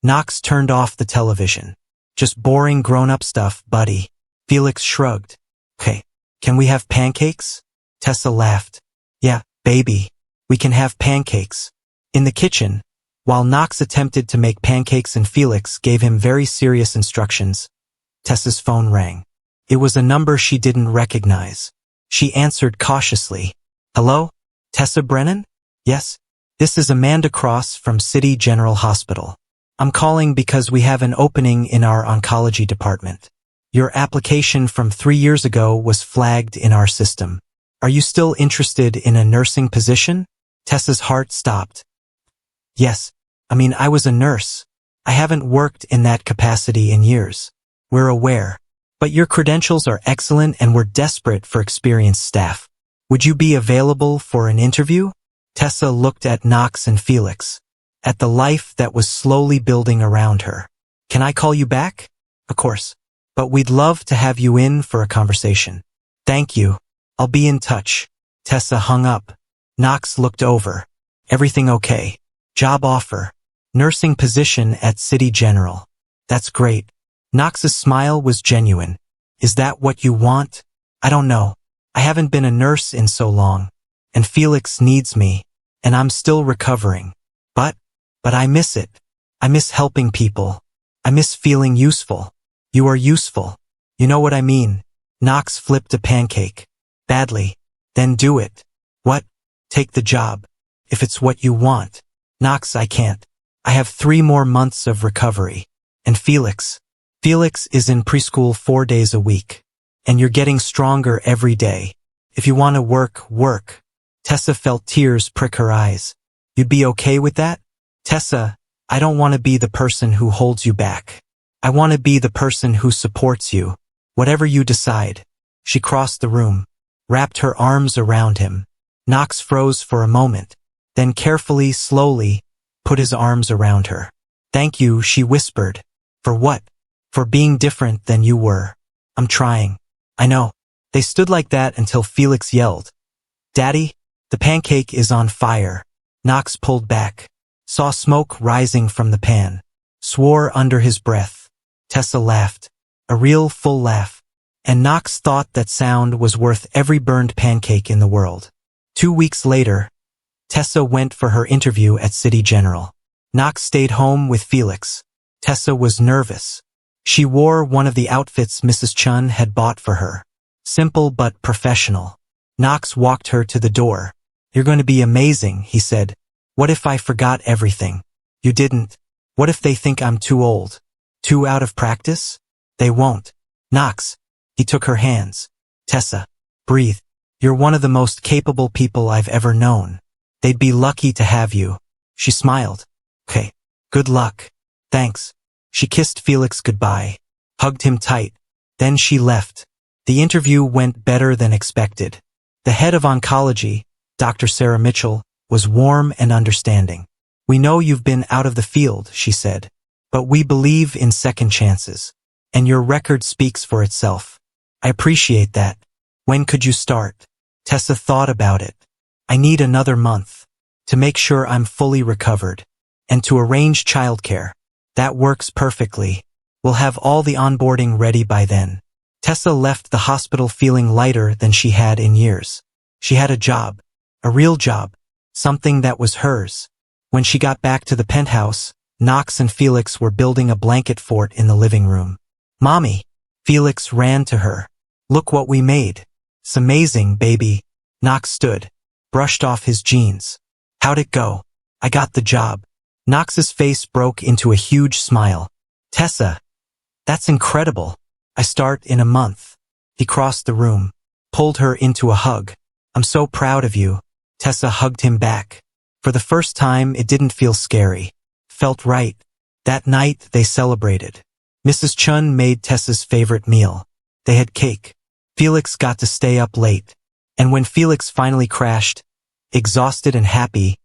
Knox turned off the television. "Just boring grown-up stuff, buddy." Felix shrugged. "Okay, can we have pancakes?" Tessa laughed. "Yeah, baby, we can have pancakes." In the kitchen, while Knox attempted to make pancakes and Felix gave him very serious instructions, Tessa's phone rang. It was a number she didn't recognize. She answered cautiously. "Hello? Tessa Brennan?" "Yes. This is Amanda Cross from City General Hospital. I'm calling because we have an opening in our oncology department. Your application from 3 years ago was flagged in our system. Are you still interested in a nursing position?" Tessa's heart stopped. "Yes. I was a nurse. I haven't worked in that capacity in years." "We're aware. But your credentials are excellent and we're desperate for experienced staff. Would you be available for an interview?" Tessa looked at Knox and Felix, at the life that was slowly building around her. "Can I call you back?" "Of course. But we'd love to have you in for a conversation." "Thank you. I'll be in touch." Tessa hung up. Knox looked over. "Everything okay? Job offer. Nursing position at City General." "That's great." Knox's smile was genuine. "Is that what you want?" "I don't know. I haven't been a nurse in so long. And Felix needs me. And I'm still recovering. But I miss it. I miss helping people. I miss feeling useful." "You are useful. You know what I mean." Knox flipped a pancake. "Badly. Then do it." "What?" "Take the job. If it's what you want." "Knox, I can't. I have 3 more months of recovery. And Felix is in preschool 4 days a week. And you're getting stronger every day. If you want to work." Tessa felt tears prick her eyes. "You'd be okay with that?" "Tessa, I don't want to be the person who holds you back. I want to be the person who supports you. Whatever you decide." She crossed the room, wrapped her arms around him. Knox froze for a moment, then carefully, slowly, put his arms around her. "Thank you," she whispered. "For what?" "For being different than you were." "I'm trying." "I know." They stood like that until Felix yelled, "Daddy, the pancake is on fire." Knox pulled back, saw smoke rising from the pan, swore under his breath. Tessa laughed, a real full laugh, and Knox thought that sound was worth every burned pancake in the world. 2 weeks later, Tessa went for her interview at City General. Knox stayed home with Felix. Tessa was nervous. She wore one of the outfits Mrs. Chun had bought for her. Simple but professional. Knox walked her to the door. "You're going to be amazing," he said. "What if I forgot everything?" "You didn't." "What if they think I'm too old? Too out of practice?" "They won't." "Knox." He took her hands. "Tessa, breathe. You're one of the most capable people I've ever known. They'd be lucky to have you." She smiled. "Okay. Good luck." "Thanks." She kissed Felix goodbye, hugged him tight. Then she left. The interview went better than expected. The head of oncology, Dr. Sarah Mitchell, was warm and understanding. "We know you've been out of the field," she said, "but we believe in second chances. And your record speaks for itself. I appreciate that. When could you start?" Tessa thought about it. "I need another month. To make sure I'm fully recovered. And to arrange childcare." "That works perfectly. We'll have all the onboarding ready by then." Tessa left the hospital feeling lighter than she had in years. She had a job. A real job. Something that was hers. When she got back to the penthouse, Knox and Felix were building a blanket fort in the living room. "Mommy!" Felix ran to her. "Look what we made. It's amazing, baby." Knox stood, brushed off his jeans. "How'd it go?" "I got the job." Knox's face broke into a huge smile. "Tessa, that's incredible. I start in a month." He crossed the room, pulled her into a hug. "I'm so proud of you." Tessa hugged him back. For the first time, it didn't feel scary. Felt right. That night, they celebrated. Mrs. Chun made Tessa's favorite meal. They had cake. Felix got to stay up late. And when Felix finally crashed, exhausted and happy,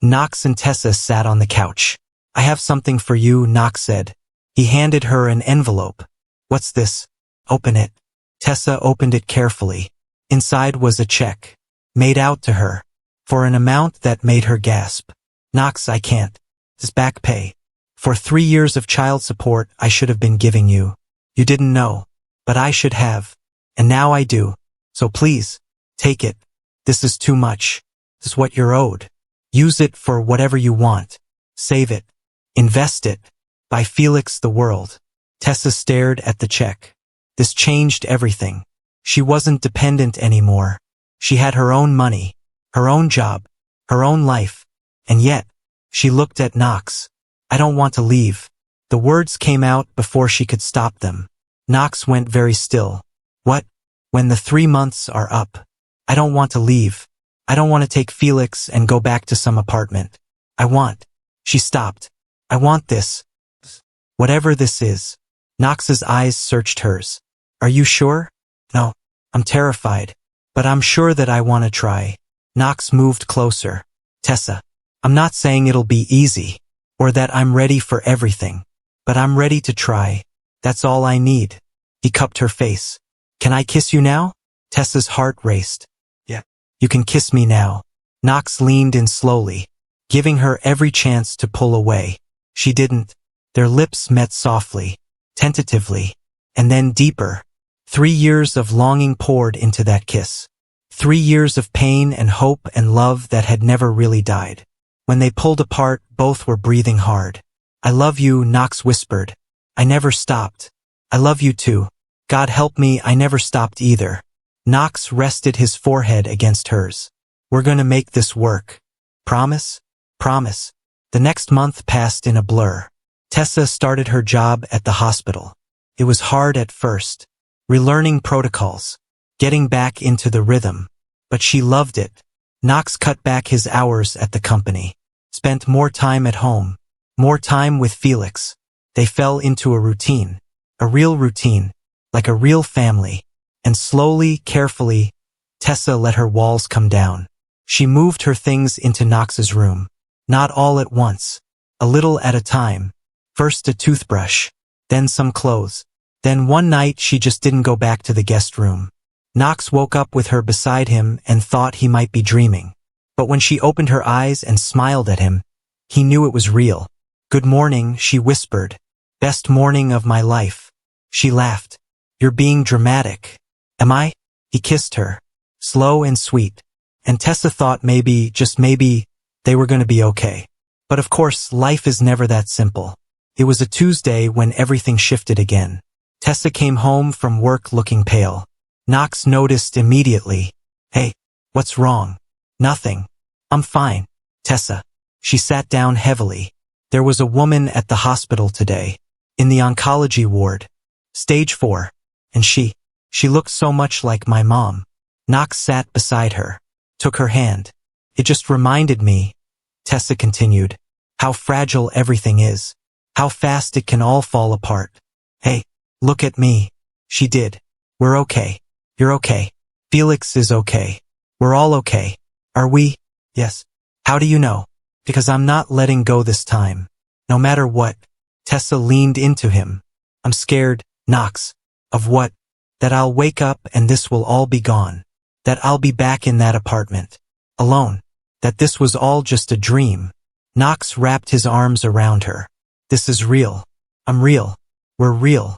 Knox and Tessa sat on the couch. "I have something for you," Knox said. He handed her an envelope. "What's this?" "Open it." Tessa opened it carefully. Inside was a check, made out to her, for an amount that made her gasp. "Knox, I can't. It's back pay. For 3 years of child support I should have been giving you. You didn't know, but I should have. And now I do. So please, take it. This is too much. This is what you're owed. Use it for whatever you want. Save it. Invest it. By Felix the World." Tessa stared at the check. This changed everything. She wasn't dependent anymore. She had her own money, her own job, her own life. And yet, she looked at Knox. "I don't want to leave." The words came out before she could stop them. Knox went very still. "What? When the 3 months are up? I don't want to leave. I don't want to take Felix and go back to some apartment. I want." She stopped. "I want this. Whatever this is." Knox's eyes searched hers. "Are you sure?" "No. I'm terrified. But I'm sure that I want to try." Knox moved closer. "Tessa, I'm not saying it'll be easy, or that I'm ready for everything. But I'm ready to try. That's all I need." He cupped her face. "Can I kiss you now?" Tessa's heart raced. "Yeah. You can kiss me now." Knox leaned in slowly, giving her every chance to pull away. She didn't. Their lips met softly, tentatively, and then deeper. 3 years of longing poured into that kiss. 3 years of pain and hope and love that had never really died. When they pulled apart, both were breathing hard. "I love you," Knox whispered. "I never stopped." "I love you too. God help me, I never stopped either." Knox rested his forehead against hers. "We're gonna make this work. Promise?" "Promise." The next month passed in a blur. Tessa started her job at the hospital. It was hard at first, relearning protocols, getting back into the rhythm. But she loved it. Knox cut back his hours at the company, spent more time at home, more time with Felix. They fell into a routine, a real routine, like a real family. And slowly, carefully, Tessa let her walls come down. She moved her things into Knox's room. Not all at once, a little at a time. First a toothbrush, then some clothes. Then one night she just didn't go back to the guest room. Knox woke up with her beside him and thought he might be dreaming. But when she opened her eyes and smiled at him, he knew it was real. "Good morning," she whispered. "Best morning of my life." She laughed. "You're being dramatic." "Am I?" He kissed her, slow and sweet. And Tessa thought maybe, just maybe, they were going to be okay. But of course, life is never that simple. It was a Tuesday when everything shifted again. Tessa came home from work looking pale. Knox noticed immediately. "Hey, what's wrong?" "Nothing. I'm fine." "Tessa." She sat down heavily. "There was a woman at the hospital today, in the oncology ward. Stage 4. And she looked so much like my mom." Knox sat beside her, took her hand. "It just reminded me," Tessa continued, "how fragile everything is. How fast it can all fall apart. Hey, look at me." She did. "We're okay. You're okay. Felix is okay. We're all okay. Are we?" "Yes." "How do you know?" "Because I'm not letting go this time. No matter what." Tessa leaned into him. "I'm scared, Knox." "Of what?" "That I'll wake up and this will all be gone. That I'll be back in that apartment. Alone. That this was all just a dream." Knox wrapped his arms around her. "This is real. I'm real. We're real."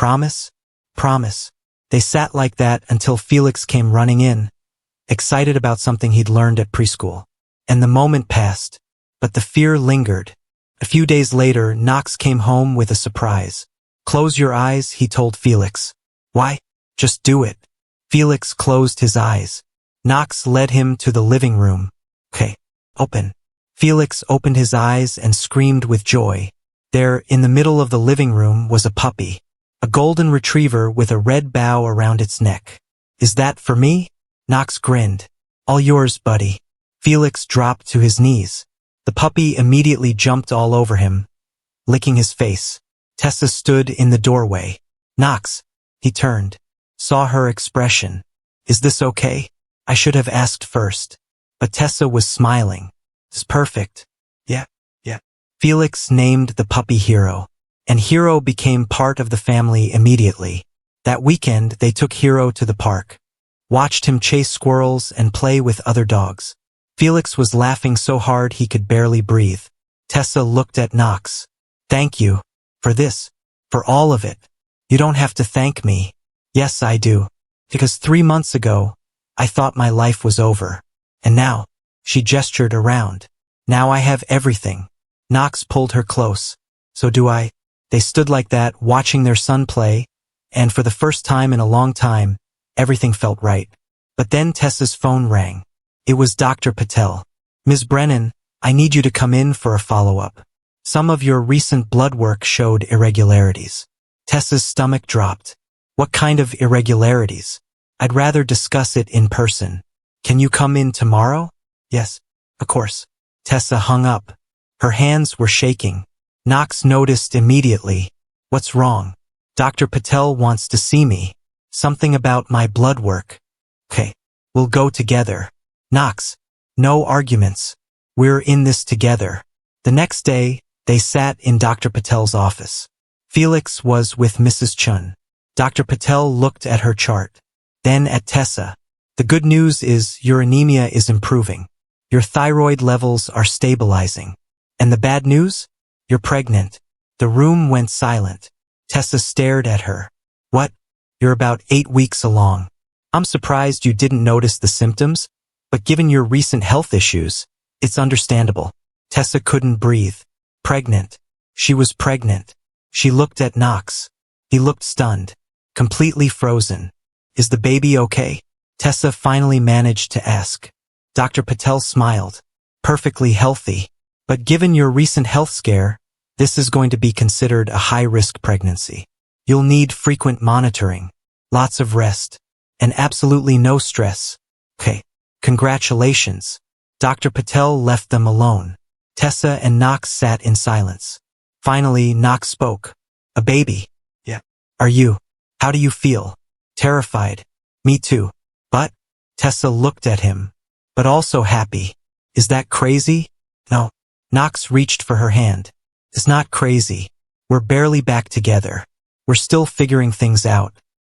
Promise? Promise. They sat like that until Felix came running in, excited about something he'd learned at preschool. And the moment passed, but the fear lingered. A few days later, Knox came home with a surprise. Close your eyes, he told Felix. Why? Just do it. Felix closed his eyes. Knox led him to the living room. Okay, open. Felix opened his eyes and screamed with joy. There, in the middle of the living room, was a puppy. A golden retriever with a red bow around its neck. Is that for me? Knox grinned. All yours, buddy. Felix dropped to his knees. The puppy immediately jumped all over him, licking his face. Tessa stood in the doorway. Knox. He turned. Saw her expression. Is this okay? I should have asked first. But Tessa was smiling. It's perfect. Yeah. Felix named the puppy Hero. And Hero became part of the family immediately. That weekend, they took Hero to the park. Watched him chase squirrels and play with other dogs. Felix was laughing so hard he could barely breathe. Tessa looked at Knox. Thank you. For this. For all of it. You don't have to thank me. Yes, I do. Because 3 months ago, I thought my life was over. And now, she gestured around. Now I have everything. Knox pulled her close. So do I. They stood like that, watching their son play, and for the first time in a long time, everything felt right. But then Tessa's phone rang. It was Dr. Patel. Ms. Brennan, I need you to come in for a follow-up. Some of your recent blood work showed irregularities. Tessa's stomach dropped. What kind of irregularities? I'd rather discuss it in person. Can you come in tomorrow? Yes, of course. Tessa hung up. Her hands were shaking. Knox noticed immediately. What's wrong? Dr. Patel wants to see me. Something about my blood work. Okay, we'll go together. Knox, no arguments. We're in this together. The next day, they sat in Dr. Patel's office. Felix was with Mrs. Chun. Dr. Patel looked at her chart. Then at Tessa. The good news is your anemia is improving. Your thyroid levels are stabilizing. And the bad news? You're pregnant. The room went silent. Tessa stared at her. What? You're about 8 weeks along. I'm surprised you didn't notice the symptoms, but given your recent health issues, it's understandable. Tessa couldn't breathe. Pregnant. She was pregnant. She looked at Knox. He looked stunned. Completely frozen. Is the baby okay? Tessa finally managed to ask. Dr. Patel smiled. Perfectly healthy. But given your recent health scare, this is going to be considered a high-risk pregnancy. You'll need frequent monitoring, lots of rest, and absolutely no stress. Okay, congratulations. Dr. Patel left them alone. Tessa and Knox sat in silence. Finally, Knox spoke. A baby? Yeah. Are you? How do you feel? Terrified. Me too. But? Tessa looked at him. But also happy. Is that crazy? No. Knox reached for her hand. It's not crazy. We're barely back together. We're still figuring things out.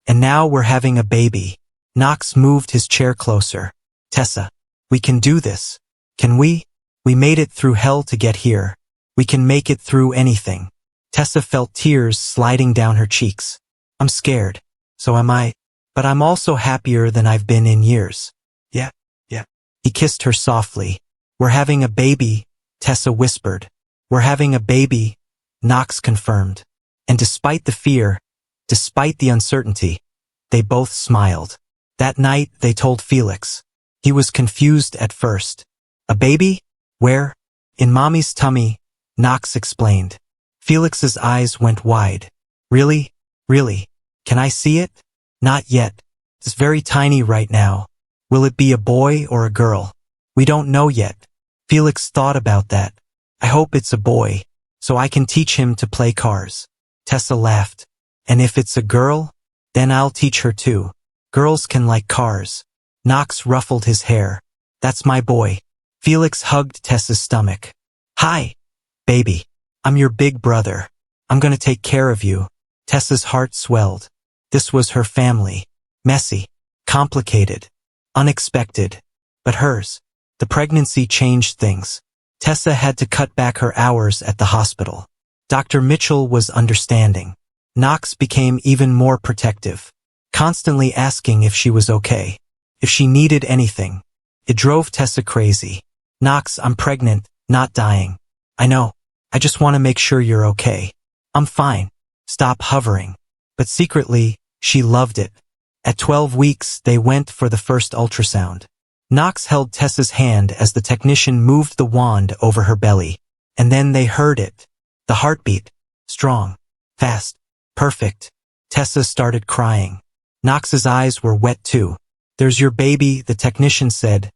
And now we're having a baby. Knox moved his chair closer. Tessa, we can do this. Can we? We made it through hell to get here. We can make it through anything. Tessa felt tears sliding down her cheeks. I'm scared. So am I. But I'm also happier than I've been in years. Yeah. He kissed her softly. We're having a baby, Tessa whispered. We're having a baby, Knox confirmed. And despite the fear, despite the uncertainty, they both smiled. That night, they told Felix. He was confused at first. A baby? Where? In Mommy's tummy, Knox explained. Felix's eyes went wide. Really? Really? Can I see it? Not yet. It's very tiny right now. Will it be a boy or a girl? We don't know yet. Felix thought about that. I hope it's a boy, so I can teach him to play cars. Tessa laughed. And if it's a girl, then I'll teach her too. Girls can like cars. Knox ruffled his hair. That's my boy. Felix hugged Tessa's stomach. Hi, baby. I'm your big brother. I'm gonna take care of you. Tessa's heart swelled. This was her family. Messy, complicated, unexpected. But hers. The pregnancy changed things. Tessa had to cut back her hours at the hospital. Dr. Mitchell was understanding. Knox became even more protective, constantly asking if she was okay, if she needed anything. It drove Tessa crazy. Knox, I'm pregnant, not dying. I know. I just want to make sure you're okay. I'm fine. Stop hovering. But secretly, she loved it. At 12 weeks, they went for the first ultrasound. Knox held Tessa's hand as the technician moved the wand over her belly. And then they heard it. The heartbeat. Strong. Fast. Perfect. Tessa started crying. Knox's eyes were wet too. There's your baby, the technician said,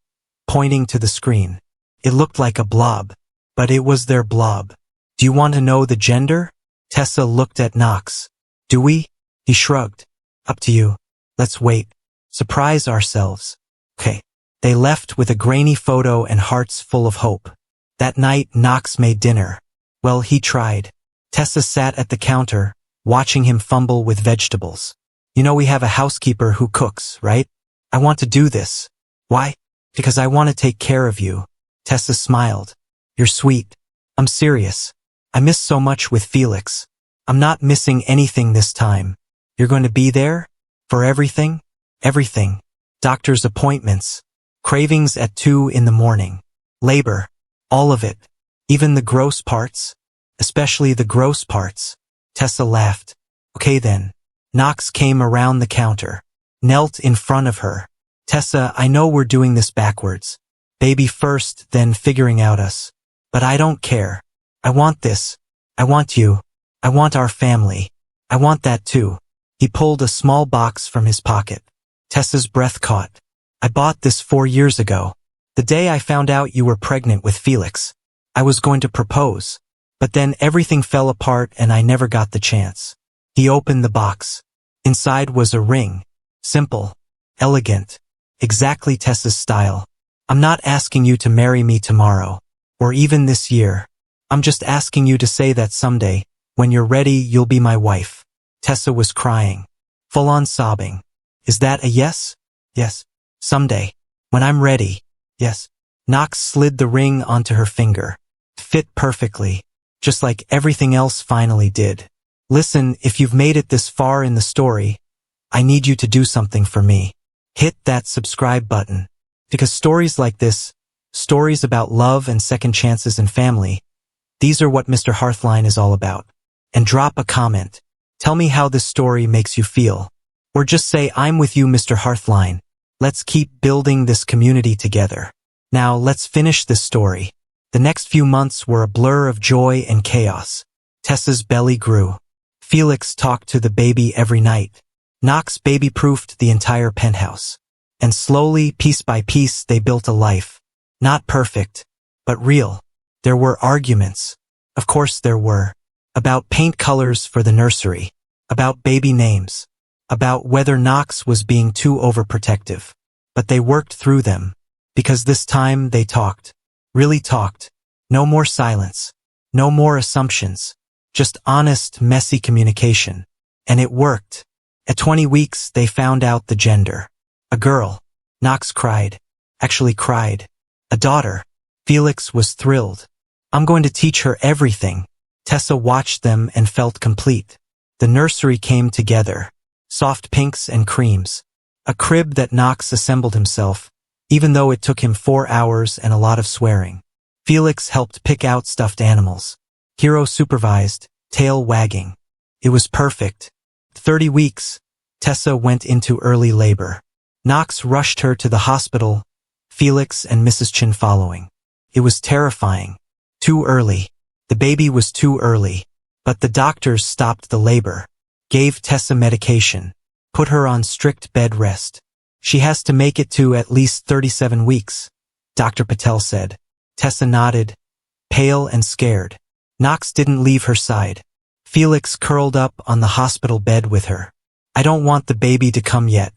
pointing to the screen. It looked like a blob. But it was their blob. Do you want to know the gender? Tessa looked at Knox. Do we? He shrugged. Up to you. Let's wait. Surprise ourselves. Okay. They left with a grainy photo and hearts full of hope. That night, Knox made dinner. Well, he tried. Tessa sat at the counter, watching him fumble with vegetables. You know we have a housekeeper who cooks, right? I want to do this. Why? Because I want to take care of you. Tessa smiled. You're sweet. I'm serious. I miss so much with Felix. I'm not missing anything this time. You're going to be there? For everything? Everything. Doctor's appointments. Cravings at 2 in the morning. Labor. All of it. Even the gross parts. Especially the gross parts. Tessa laughed. Okay then. Knox came around the counter. Knelt in front of her. Tessa, I know we're doing this backwards. Baby first, then figuring out us. But I don't care. I want this. I want you. I want our family. I want that too. He pulled a small box from his pocket. Tessa's breath caught. I bought this 4 years ago. The day I found out you were pregnant with Felix. I was going to propose. But then everything fell apart and I never got the chance. He opened the box. Inside was a ring. Simple. Elegant. Exactly Tessa's style. I'm not asking you to marry me tomorrow. Or even this year. I'm just asking you to say that someday, when you're ready, you'll be my wife. Tessa was crying. Full-on sobbing. Is that a yes? Yes. Someday. When I'm ready. Yes. Knox slid the ring onto her finger. Fit perfectly. Just like everything else finally did. Listen, if you've made it this far in the story, I need you to do something for me. Hit that subscribe button. Because stories like this, stories about love and second chances and family, these are what Mr. Hearthline is all about. And drop a comment. Tell me how this story makes you feel. Or just say, I'm with you, Mr. Hearthline. Let's keep building this community together. Now, let's finish this story. The next few months were a blur of joy and chaos. Tessa's belly grew. Felix talked to the baby every night. Knox baby-proofed the entire penthouse. And slowly, piece by piece, they built a life. Not perfect, but real. There were arguments. Of course there were. About paint colors for the nursery. About baby names. About whether Knox was being too overprotective. But they worked through them. Because this time they talked. Really talked. No more silence. No more assumptions. Just honest, messy communication. And it worked. At 20 weeks, they found out the gender. A girl. Knox cried. Actually cried. A daughter. Felix was thrilled. I'm going to teach her everything. Tessa watched them and felt complete. The nursery came together. Soft pinks and creams. A crib that Knox assembled himself, even though it took him 4 hours and a lot of swearing. Felix helped pick out stuffed animals. Hero supervised, tail wagging. It was perfect. 30 weeks. Tessa went into early labor. Knox rushed her to the hospital, Felix and Mrs. Chin following. It was terrifying. Too early. The baby was too early. But the doctors stopped the labor. Gave Tessa medication. Put her on strict bed rest. She has to make it to at least 37 weeks, Dr. Patel said. Tessa nodded, pale and scared. Knox didn't leave her side. Felix curled up on the hospital bed with her. I don't want the baby to come yet.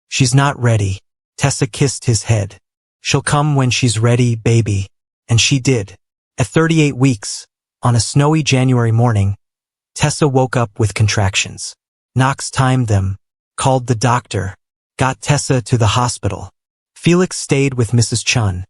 She's not ready. Tessa kissed his head. She'll come when she's ready, baby. And she did. At 38 weeks, on a snowy January morning, Tessa woke up with contractions. Knox timed them, called the doctor, got Tessa to the hospital. Felix stayed with Mrs. Chun,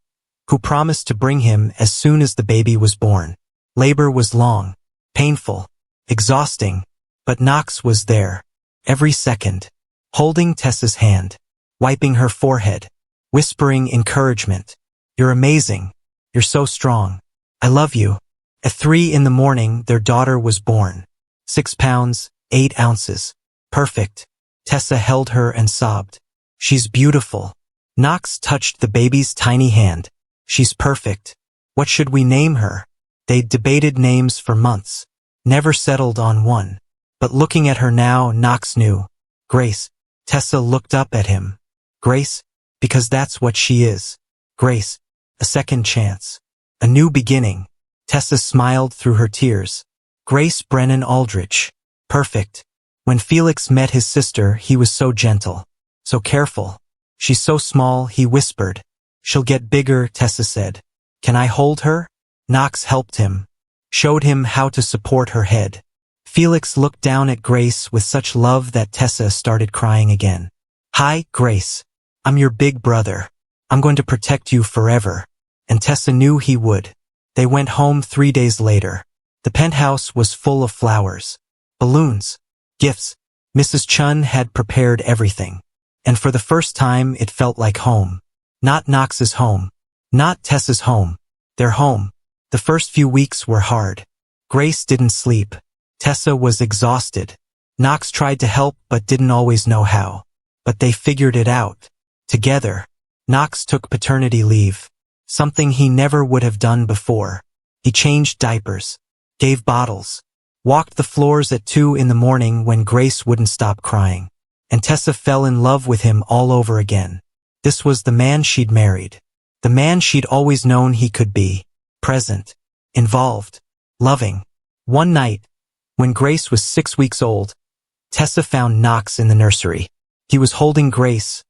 who promised to bring him as soon as the baby was born. Labor was long, painful, exhausting, But Knox was there, every second, holding Tessa's hand, wiping her forehead, whispering encouragement. You're amazing. You're so strong. I love you. At 3 in the morning, their daughter was born. 6 pounds, 8 ounces. Perfect. Tessa held her and sobbed. She's beautiful. Knox touched the baby's tiny hand. She's perfect. What should we name her? They'd debated names for months, never settled on one. But looking at her now, Knox knew. Grace. Tessa looked up at him. Grace? Because that's what she is. Grace. A second chance. A new beginning. Tessa smiled through her tears. Grace Brennan Aldrich. Perfect. When Felix met his sister, he was so gentle, so careful. She's so small, he whispered. She'll get bigger, Tessa said. Can I hold her? Knox helped him, showed him how to support her head. Felix looked down at Grace with such love that Tessa started crying again. Hi, Grace. I'm your big brother. I'm going to protect you forever. And Tessa knew he would. They went home 3 days later. The penthouse was full of flowers, balloons, gifts. Mrs. Chun had prepared everything. And for the first time, it felt like home. Not Knox's home. Not Tessa's home. Their home. The first few weeks were hard. Grace didn't sleep. Tessa was exhausted. Knox tried to help but didn't always know how. But they figured it out. Together. Knox took paternity leave. Something he never would have done before. He changed diapers, gave bottles, walked the floors at 2 in the morning when Grace wouldn't stop crying. And Tessa fell in love with him all over again. This was the man she'd married. The man she'd always known he could be. Present, involved, loving. One night, when Grace was 6 weeks old, Tessa found Knox in the nursery. He was holding Grace,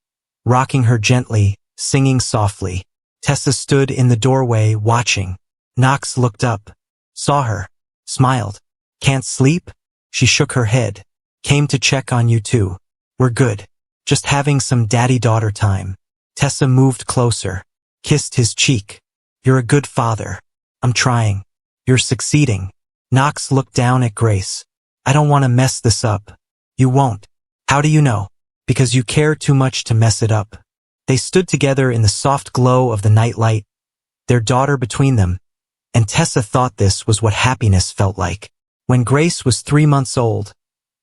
rocking her gently, singing softly. Tessa stood in the doorway watching. Knox looked up, saw her, smiled. Can't sleep? She shook her head. Came to check on you too. We're good. Just having some daddy-daughter time. Tessa moved closer, kissed his cheek. You're a good father. I'm trying. You're succeeding. Knox looked down at Grace. I don't want to mess this up. You won't. How do you know? Because you care too much to mess it up. They stood together in the soft glow of the nightlight, their daughter between them, and Tessa thought this was what happiness felt like. When Grace was 3 months old,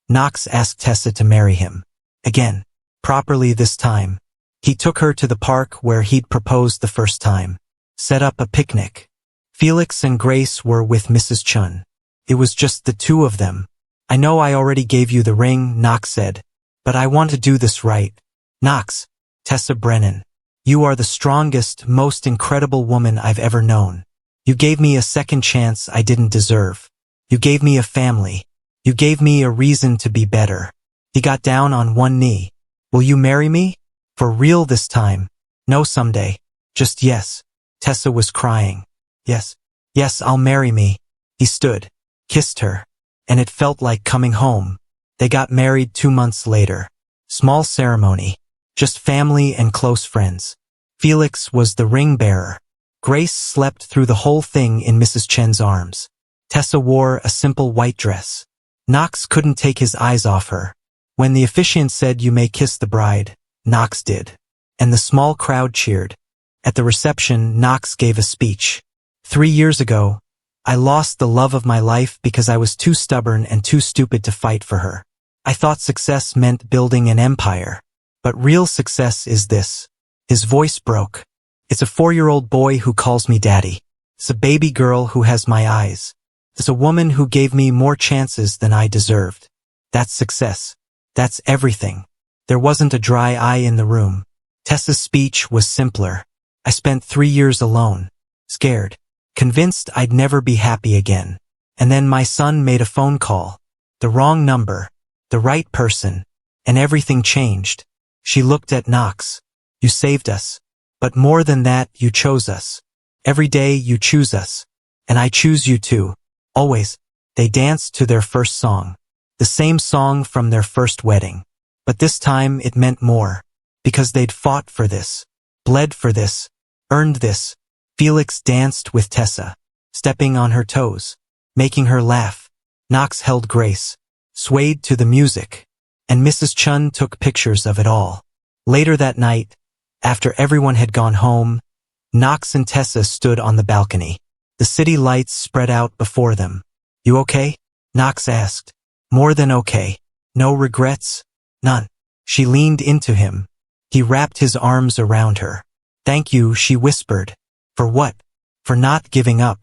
Knox asked Tessa to marry him. Again, properly this time. He took her to the park where he'd proposed the first time. Set up a picnic. Felix and Grace were with Mrs. Chun. It was just the two of them. I know I already gave you the ring, Knox said, but I want to do this right. Knox, Tessa Brennan, you are the strongest, most incredible woman I've ever known. You gave me a second chance I didn't deserve. You gave me a family. You gave me a reason to be better. He got down on one knee. Will you marry me? For real this time. No someday. Just yes. Tessa was crying. Yes. Yes, I'll marry me. He stood, kissed her, and it felt like coming home. They got married 2 months later. Small ceremony. Just family and close friends. Felix was the ring bearer. Grace slept through the whole thing in Mrs. Chen's arms. Tessa wore a simple white dress. Knox couldn't take his eyes off her. When the officiant said you may kiss the bride, Knox did. And the small crowd cheered. At the reception, Knox gave a speech. 3 years ago, I lost the love of my life because I was too stubborn and too stupid to fight for her. I thought success meant building an empire. But real success is this. His voice broke. It's a 4-year-old boy who calls me daddy. It's a baby girl who has my eyes. It's a woman who gave me more chances than I deserved. That's success. That's everything. There wasn't a dry eye in the room. Tessa's speech was simpler. I spent 3 years alone, scared, convinced I'd never be happy again. And then my son made a phone call. The wrong number, the right person, and everything changed. She looked at Knox. You saved us. But more than that, you chose us. Every day you choose us. And I choose you too. Always. They danced to their first song. The same song from their first wedding. But this time it meant more. Because they'd fought for this. Bled for this. Earned this. Felix danced with Tessa. Stepping on her toes. Making her laugh. Knox held Grace. swayed to the music, and Mrs. Chun took pictures of it all. Later that night, after everyone had gone home, Knox and Tessa stood on the balcony. The city lights spread out before them. "You okay?" Knox asked. "More than okay. No regrets?" "None." She leaned into him. He wrapped his arms around her. "Thank you," she whispered. "For what?" "For not giving up."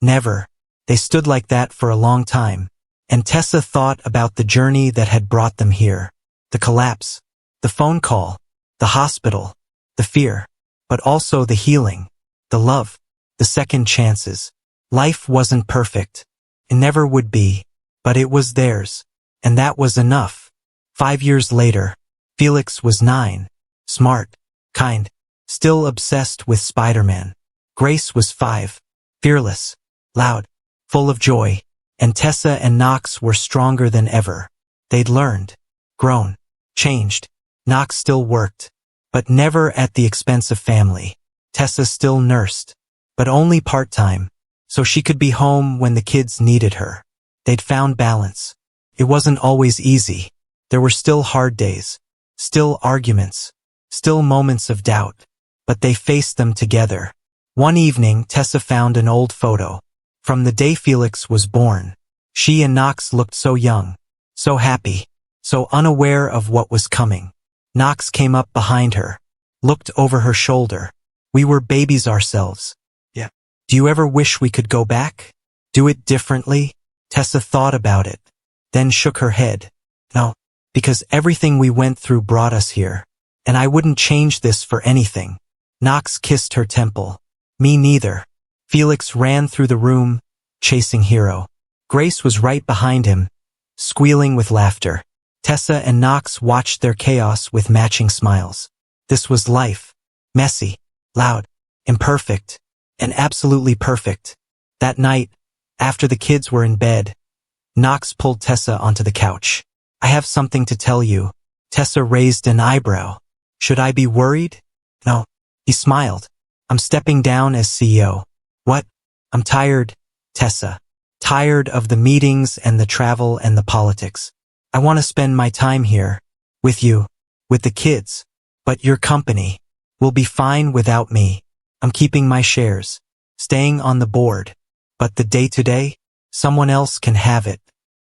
"Never." They stood like that for a long time, and Tessa thought about the journey that had brought them here. The collapse, the phone call, the hospital, the fear, but also the healing, the love, the second chances. Life wasn't perfect. It never would be, but it was theirs, and that was enough. 5 years later, Felix was 9, smart, kind, still obsessed with Spider-Man. Grace was 5, fearless, loud, full of joy, and Tessa and Knox were stronger than ever. They'd learned, grown, changed. Knox still worked, but never at the expense of family. Tessa still nursed, but only part-time, so she could be home when the kids needed her. They'd found balance. It wasn't always easy. There were still hard days, still arguments, still moments of doubt, but they faced them together. One evening, Tessa found an old photo from the day Felix was born. She and Knox looked so young, so happy, so unaware of what was coming. Knox came up behind her, looked over her shoulder. "We were babies ourselves. Yeah. Do you ever wish we could go back? Do it differently?" Tessa thought about it, then shook her head. "No, because everything we went through brought us here, and I wouldn't change this for anything." Knox kissed her temple. "Me neither." Felix ran through the room, chasing Hero. Grace was right behind him, squealing with laughter. Tessa and Knox watched their chaos with matching smiles. This was life. Messy, loud, imperfect, and absolutely perfect. That night, after the kids were in bed, Knox pulled Tessa onto the couch. "I have something to tell you." Tessa raised an eyebrow. "Should I be worried?" "No." He smiled. "I'm stepping down as CEO." "What?" "I'm tired, Tessa. Tired of the meetings and the travel and the politics. I want to spend my time here, with you, with the kids. But your company will be fine without me. I'm keeping my shares, staying on the board. But the day-to-day, someone else can have it."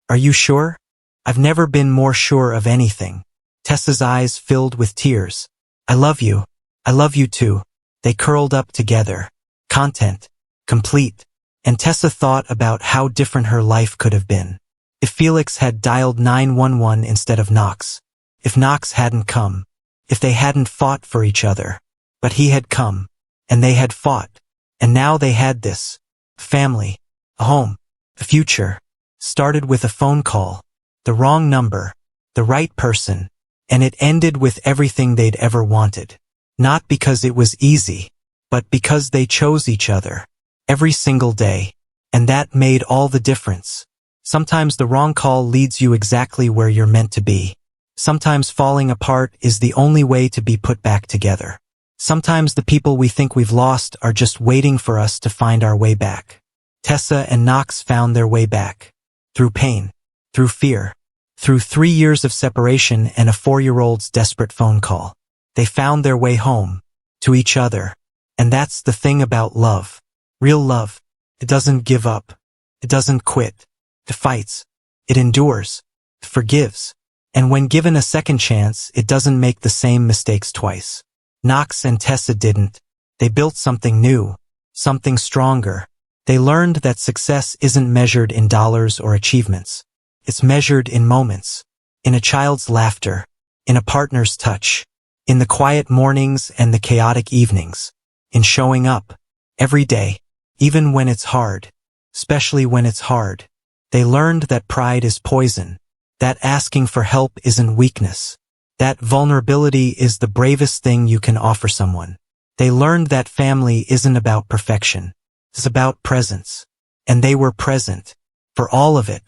"Are you sure?" "I've never been more sure of anything." Tessa's eyes filled with tears. "I love you. I love you too." They curled up together. Content. Complete. And Tessa thought about how different her life could have been. If Felix had dialed 911 instead of Knox. If Knox hadn't come. If they hadn't fought for each other. But he had come. And they had fought. And now they had this. Family. A home. A future. Started with a phone call. The wrong number. The right person. And it ended with everything they'd ever wanted. Not because it was easy, but because they chose each other. Every single day. And that made all the difference. Sometimes the wrong call leads you exactly where you're meant to be. Sometimes falling apart is the only way to be put back together. Sometimes the people we think we've lost are just waiting for us to find our way back. Tessa and Knox found their way back. Through pain. Through fear. Through 3 years of separation and a 4-year-old's desperate phone call. They found their way home. To each other. And that's the thing about love. Real love. It doesn't give up. It doesn't quit. It fights. It endures. It forgives. And when given a second chance, it doesn't make the same mistakes twice. Knox and Tessa didn't. They built something new. Something stronger. They learned that success isn't measured in dollars or achievements. It's measured in moments. In a child's laughter. In a partner's touch. In the quiet mornings and the chaotic evenings. In showing up. Every day. Even when it's hard. Especially when it's hard. They learned that pride is poison. That asking for help isn't weakness. That vulnerability is the bravest thing you can offer someone. They learned that family isn't about perfection. It's about presence. And they were present. For all of it.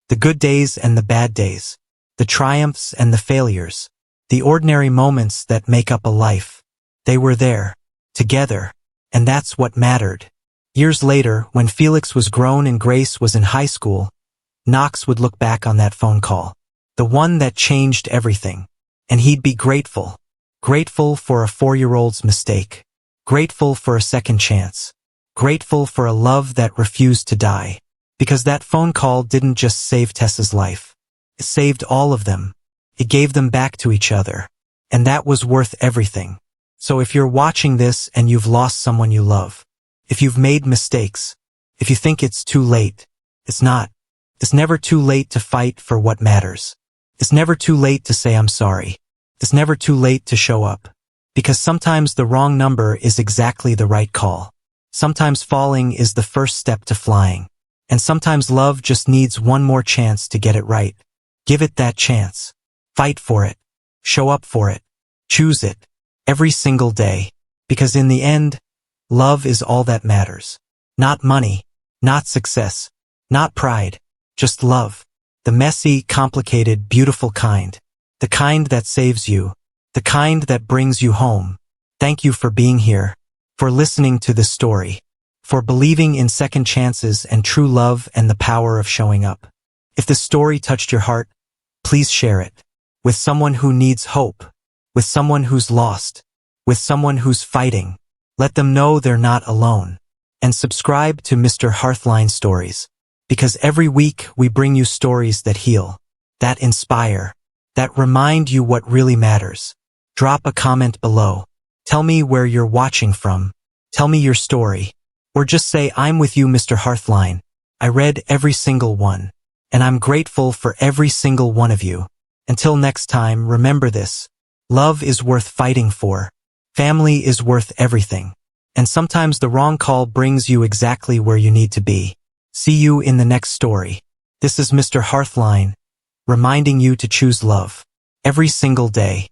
The good days and the bad days. The triumphs and the failures. The ordinary moments that make up a life. They were there. Together. And that's what mattered. Years later, when Felix was grown and Grace was in high school, Knox would look back on that phone call, the one that changed everything, and he'd be grateful. Grateful for a 4-year-old's mistake. Grateful for a second chance. Grateful for a love that refused to die. Because that phone call didn't just save Tessa's life. It saved all of them. It gave them back to each other. And that was worth everything. So if you're watching this and you've lost someone you love, if you've made mistakes, if you think it's too late, it's not. It's never too late to fight for what matters. It's never too late to say I'm sorry. It's never too late to show up. Because sometimes the wrong number is exactly the right call. Sometimes falling is the first step to flying. And sometimes love just needs one more chance to get it right. Give it that chance. Fight for it. Show up for it. Choose it. Every single day. Because in the end, love is all that matters. Not money. Not success. Not pride. Just love. The messy, complicated, beautiful kind. The kind that saves you. The kind that brings you home. Thank you for being here. For listening to this story. For believing in second chances and true love and the power of showing up. If the story touched your heart, please share it. With someone who needs hope. With someone who's lost. With someone who's fighting. Let them know they're not alone. And subscribe to Mr Hearthline Stories. Because every week we bring you stories that heal. That inspire. That remind you what really matters. Drop a comment below. Tell me where you're watching from. Tell me your story. Or just say I'm with you, Mr Hearthline. I read every single one. And I'm grateful for every single one of you. Until next time, remember this. Love is worth fighting for. Family is worth everything. And sometimes the wrong call brings you exactly where you need to be. See you in the next story. This is Mr Hearthline, reminding you to choose love every single day.